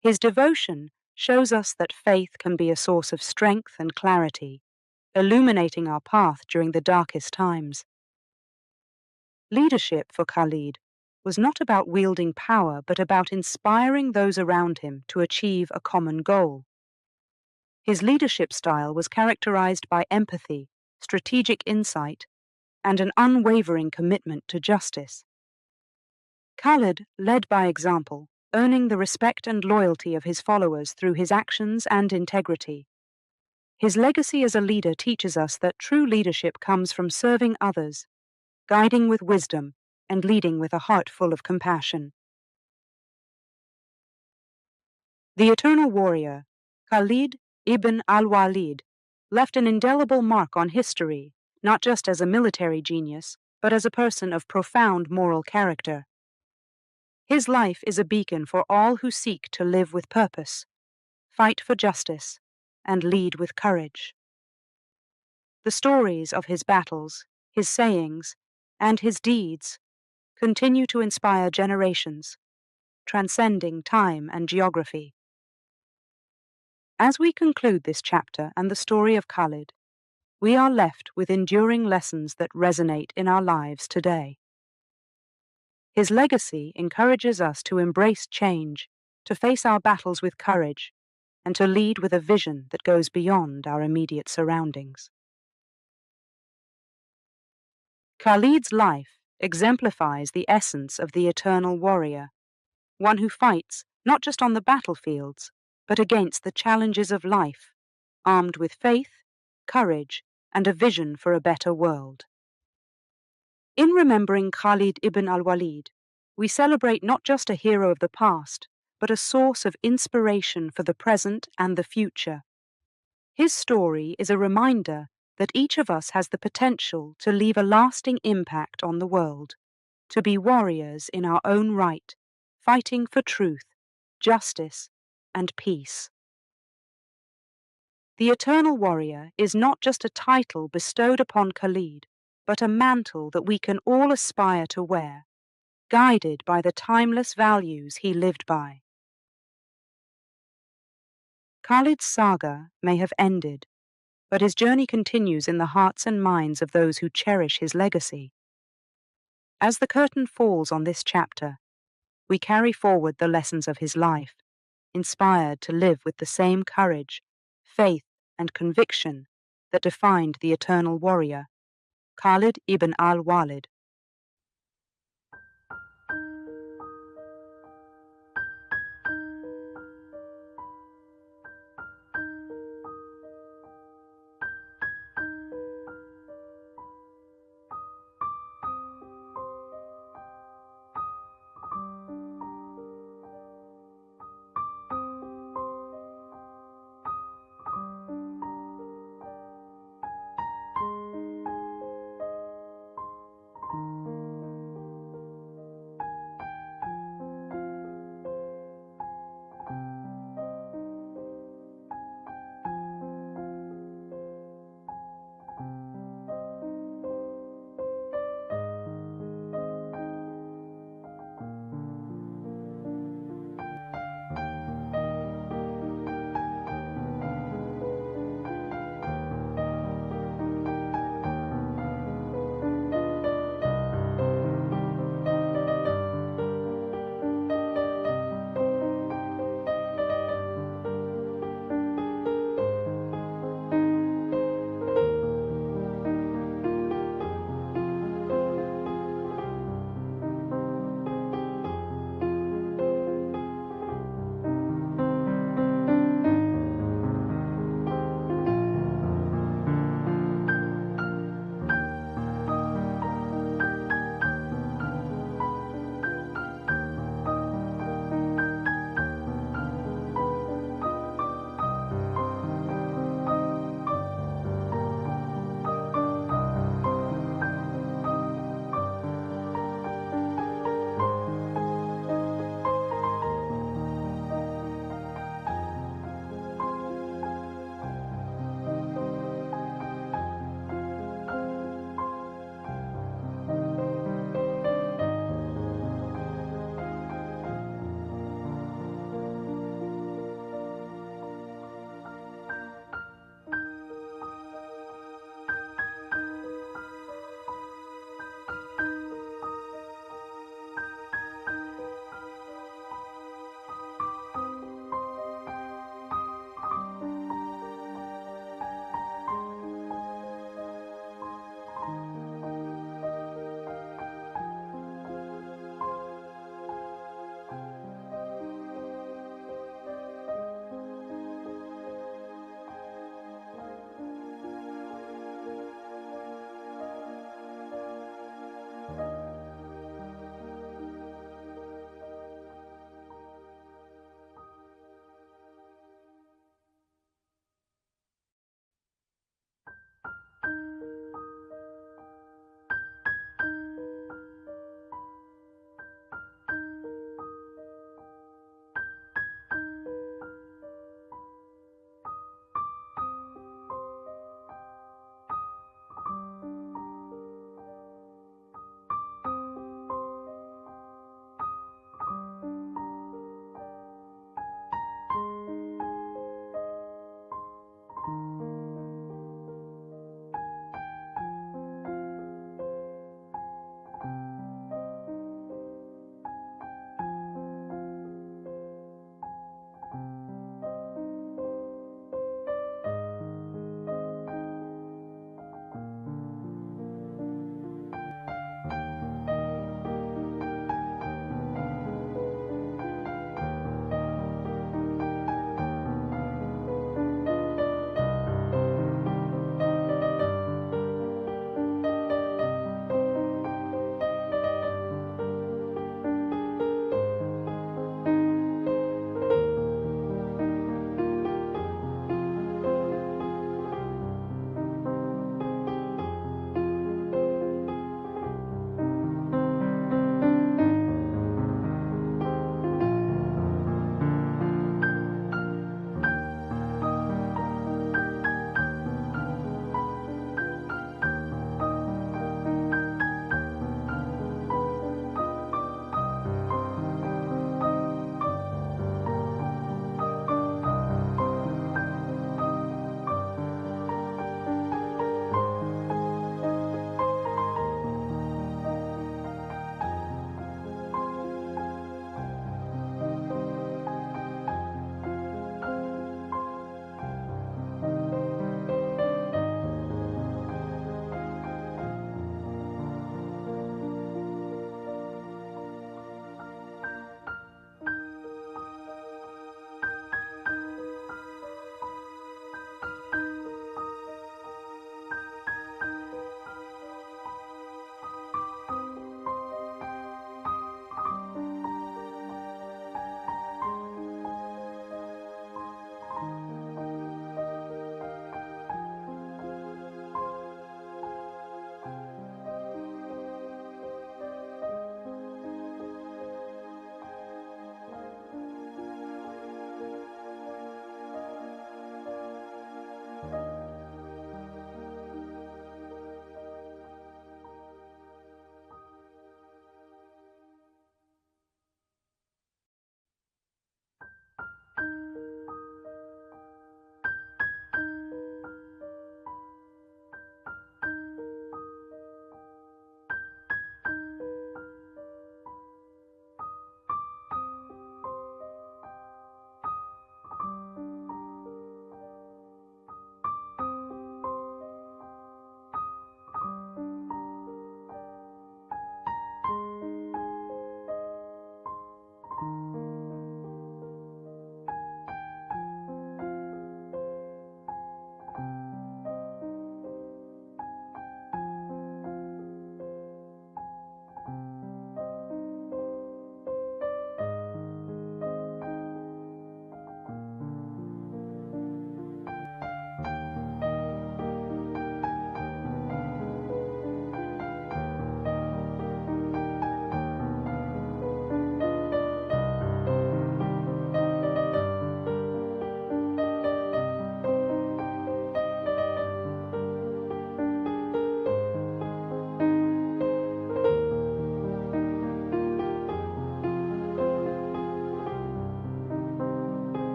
Speaker 1: His devotion shows us that faith can be a source of strength and clarity, illuminating our path during the darkest times. Leadership for Khalid was not about wielding power, but about inspiring those around him to achieve a common goal. His leadership style was characterized by empathy, strategic insight, and an unwavering commitment to justice. Khalid led by example, earning the respect and loyalty of his followers through his actions and integrity. His legacy as a leader teaches us that true leadership comes from serving others, guiding with wisdom, and leading with a heart full of compassion. The eternal warrior, Khalid ibn al-Walid, left an indelible mark on history, not just as a military genius, but as a person of profound moral character. His life is a beacon for all who seek to live with purpose, fight for justice, and lead with courage. The stories of his battles, his sayings, and his deeds continue to inspire generations, transcending time and geography. As we conclude this chapter and the story of Khalid, we are left with enduring lessons that resonate in our lives today. His legacy encourages us to embrace change, to face our battles with courage, and to lead with a vision that goes beyond our immediate surroundings. Khalid's life exemplifies the essence of the eternal warrior, one who fights not just on the battlefields, but against the challenges of life, armed with faith, courage, and a vision for a better world. In remembering Khalid ibn al-Walid, we celebrate not just a hero of the past, but a source of inspiration for the present and the future. His story is a reminder that each of us has the potential to leave a lasting impact on the world, to be warriors in our own right, fighting for truth, justice, and peace. The Eternal Warrior is not just a title bestowed upon Khalid, but a mantle that we can all aspire to wear, guided by the timeless values he lived by. Khalid's saga may have ended, but his journey continues in the hearts and minds of those who cherish his legacy. As the curtain falls on this chapter, we carry forward the lessons of his life, inspired to live with the same courage, faith, and conviction that defined the eternal warrior, Khalid ibn al-Walid.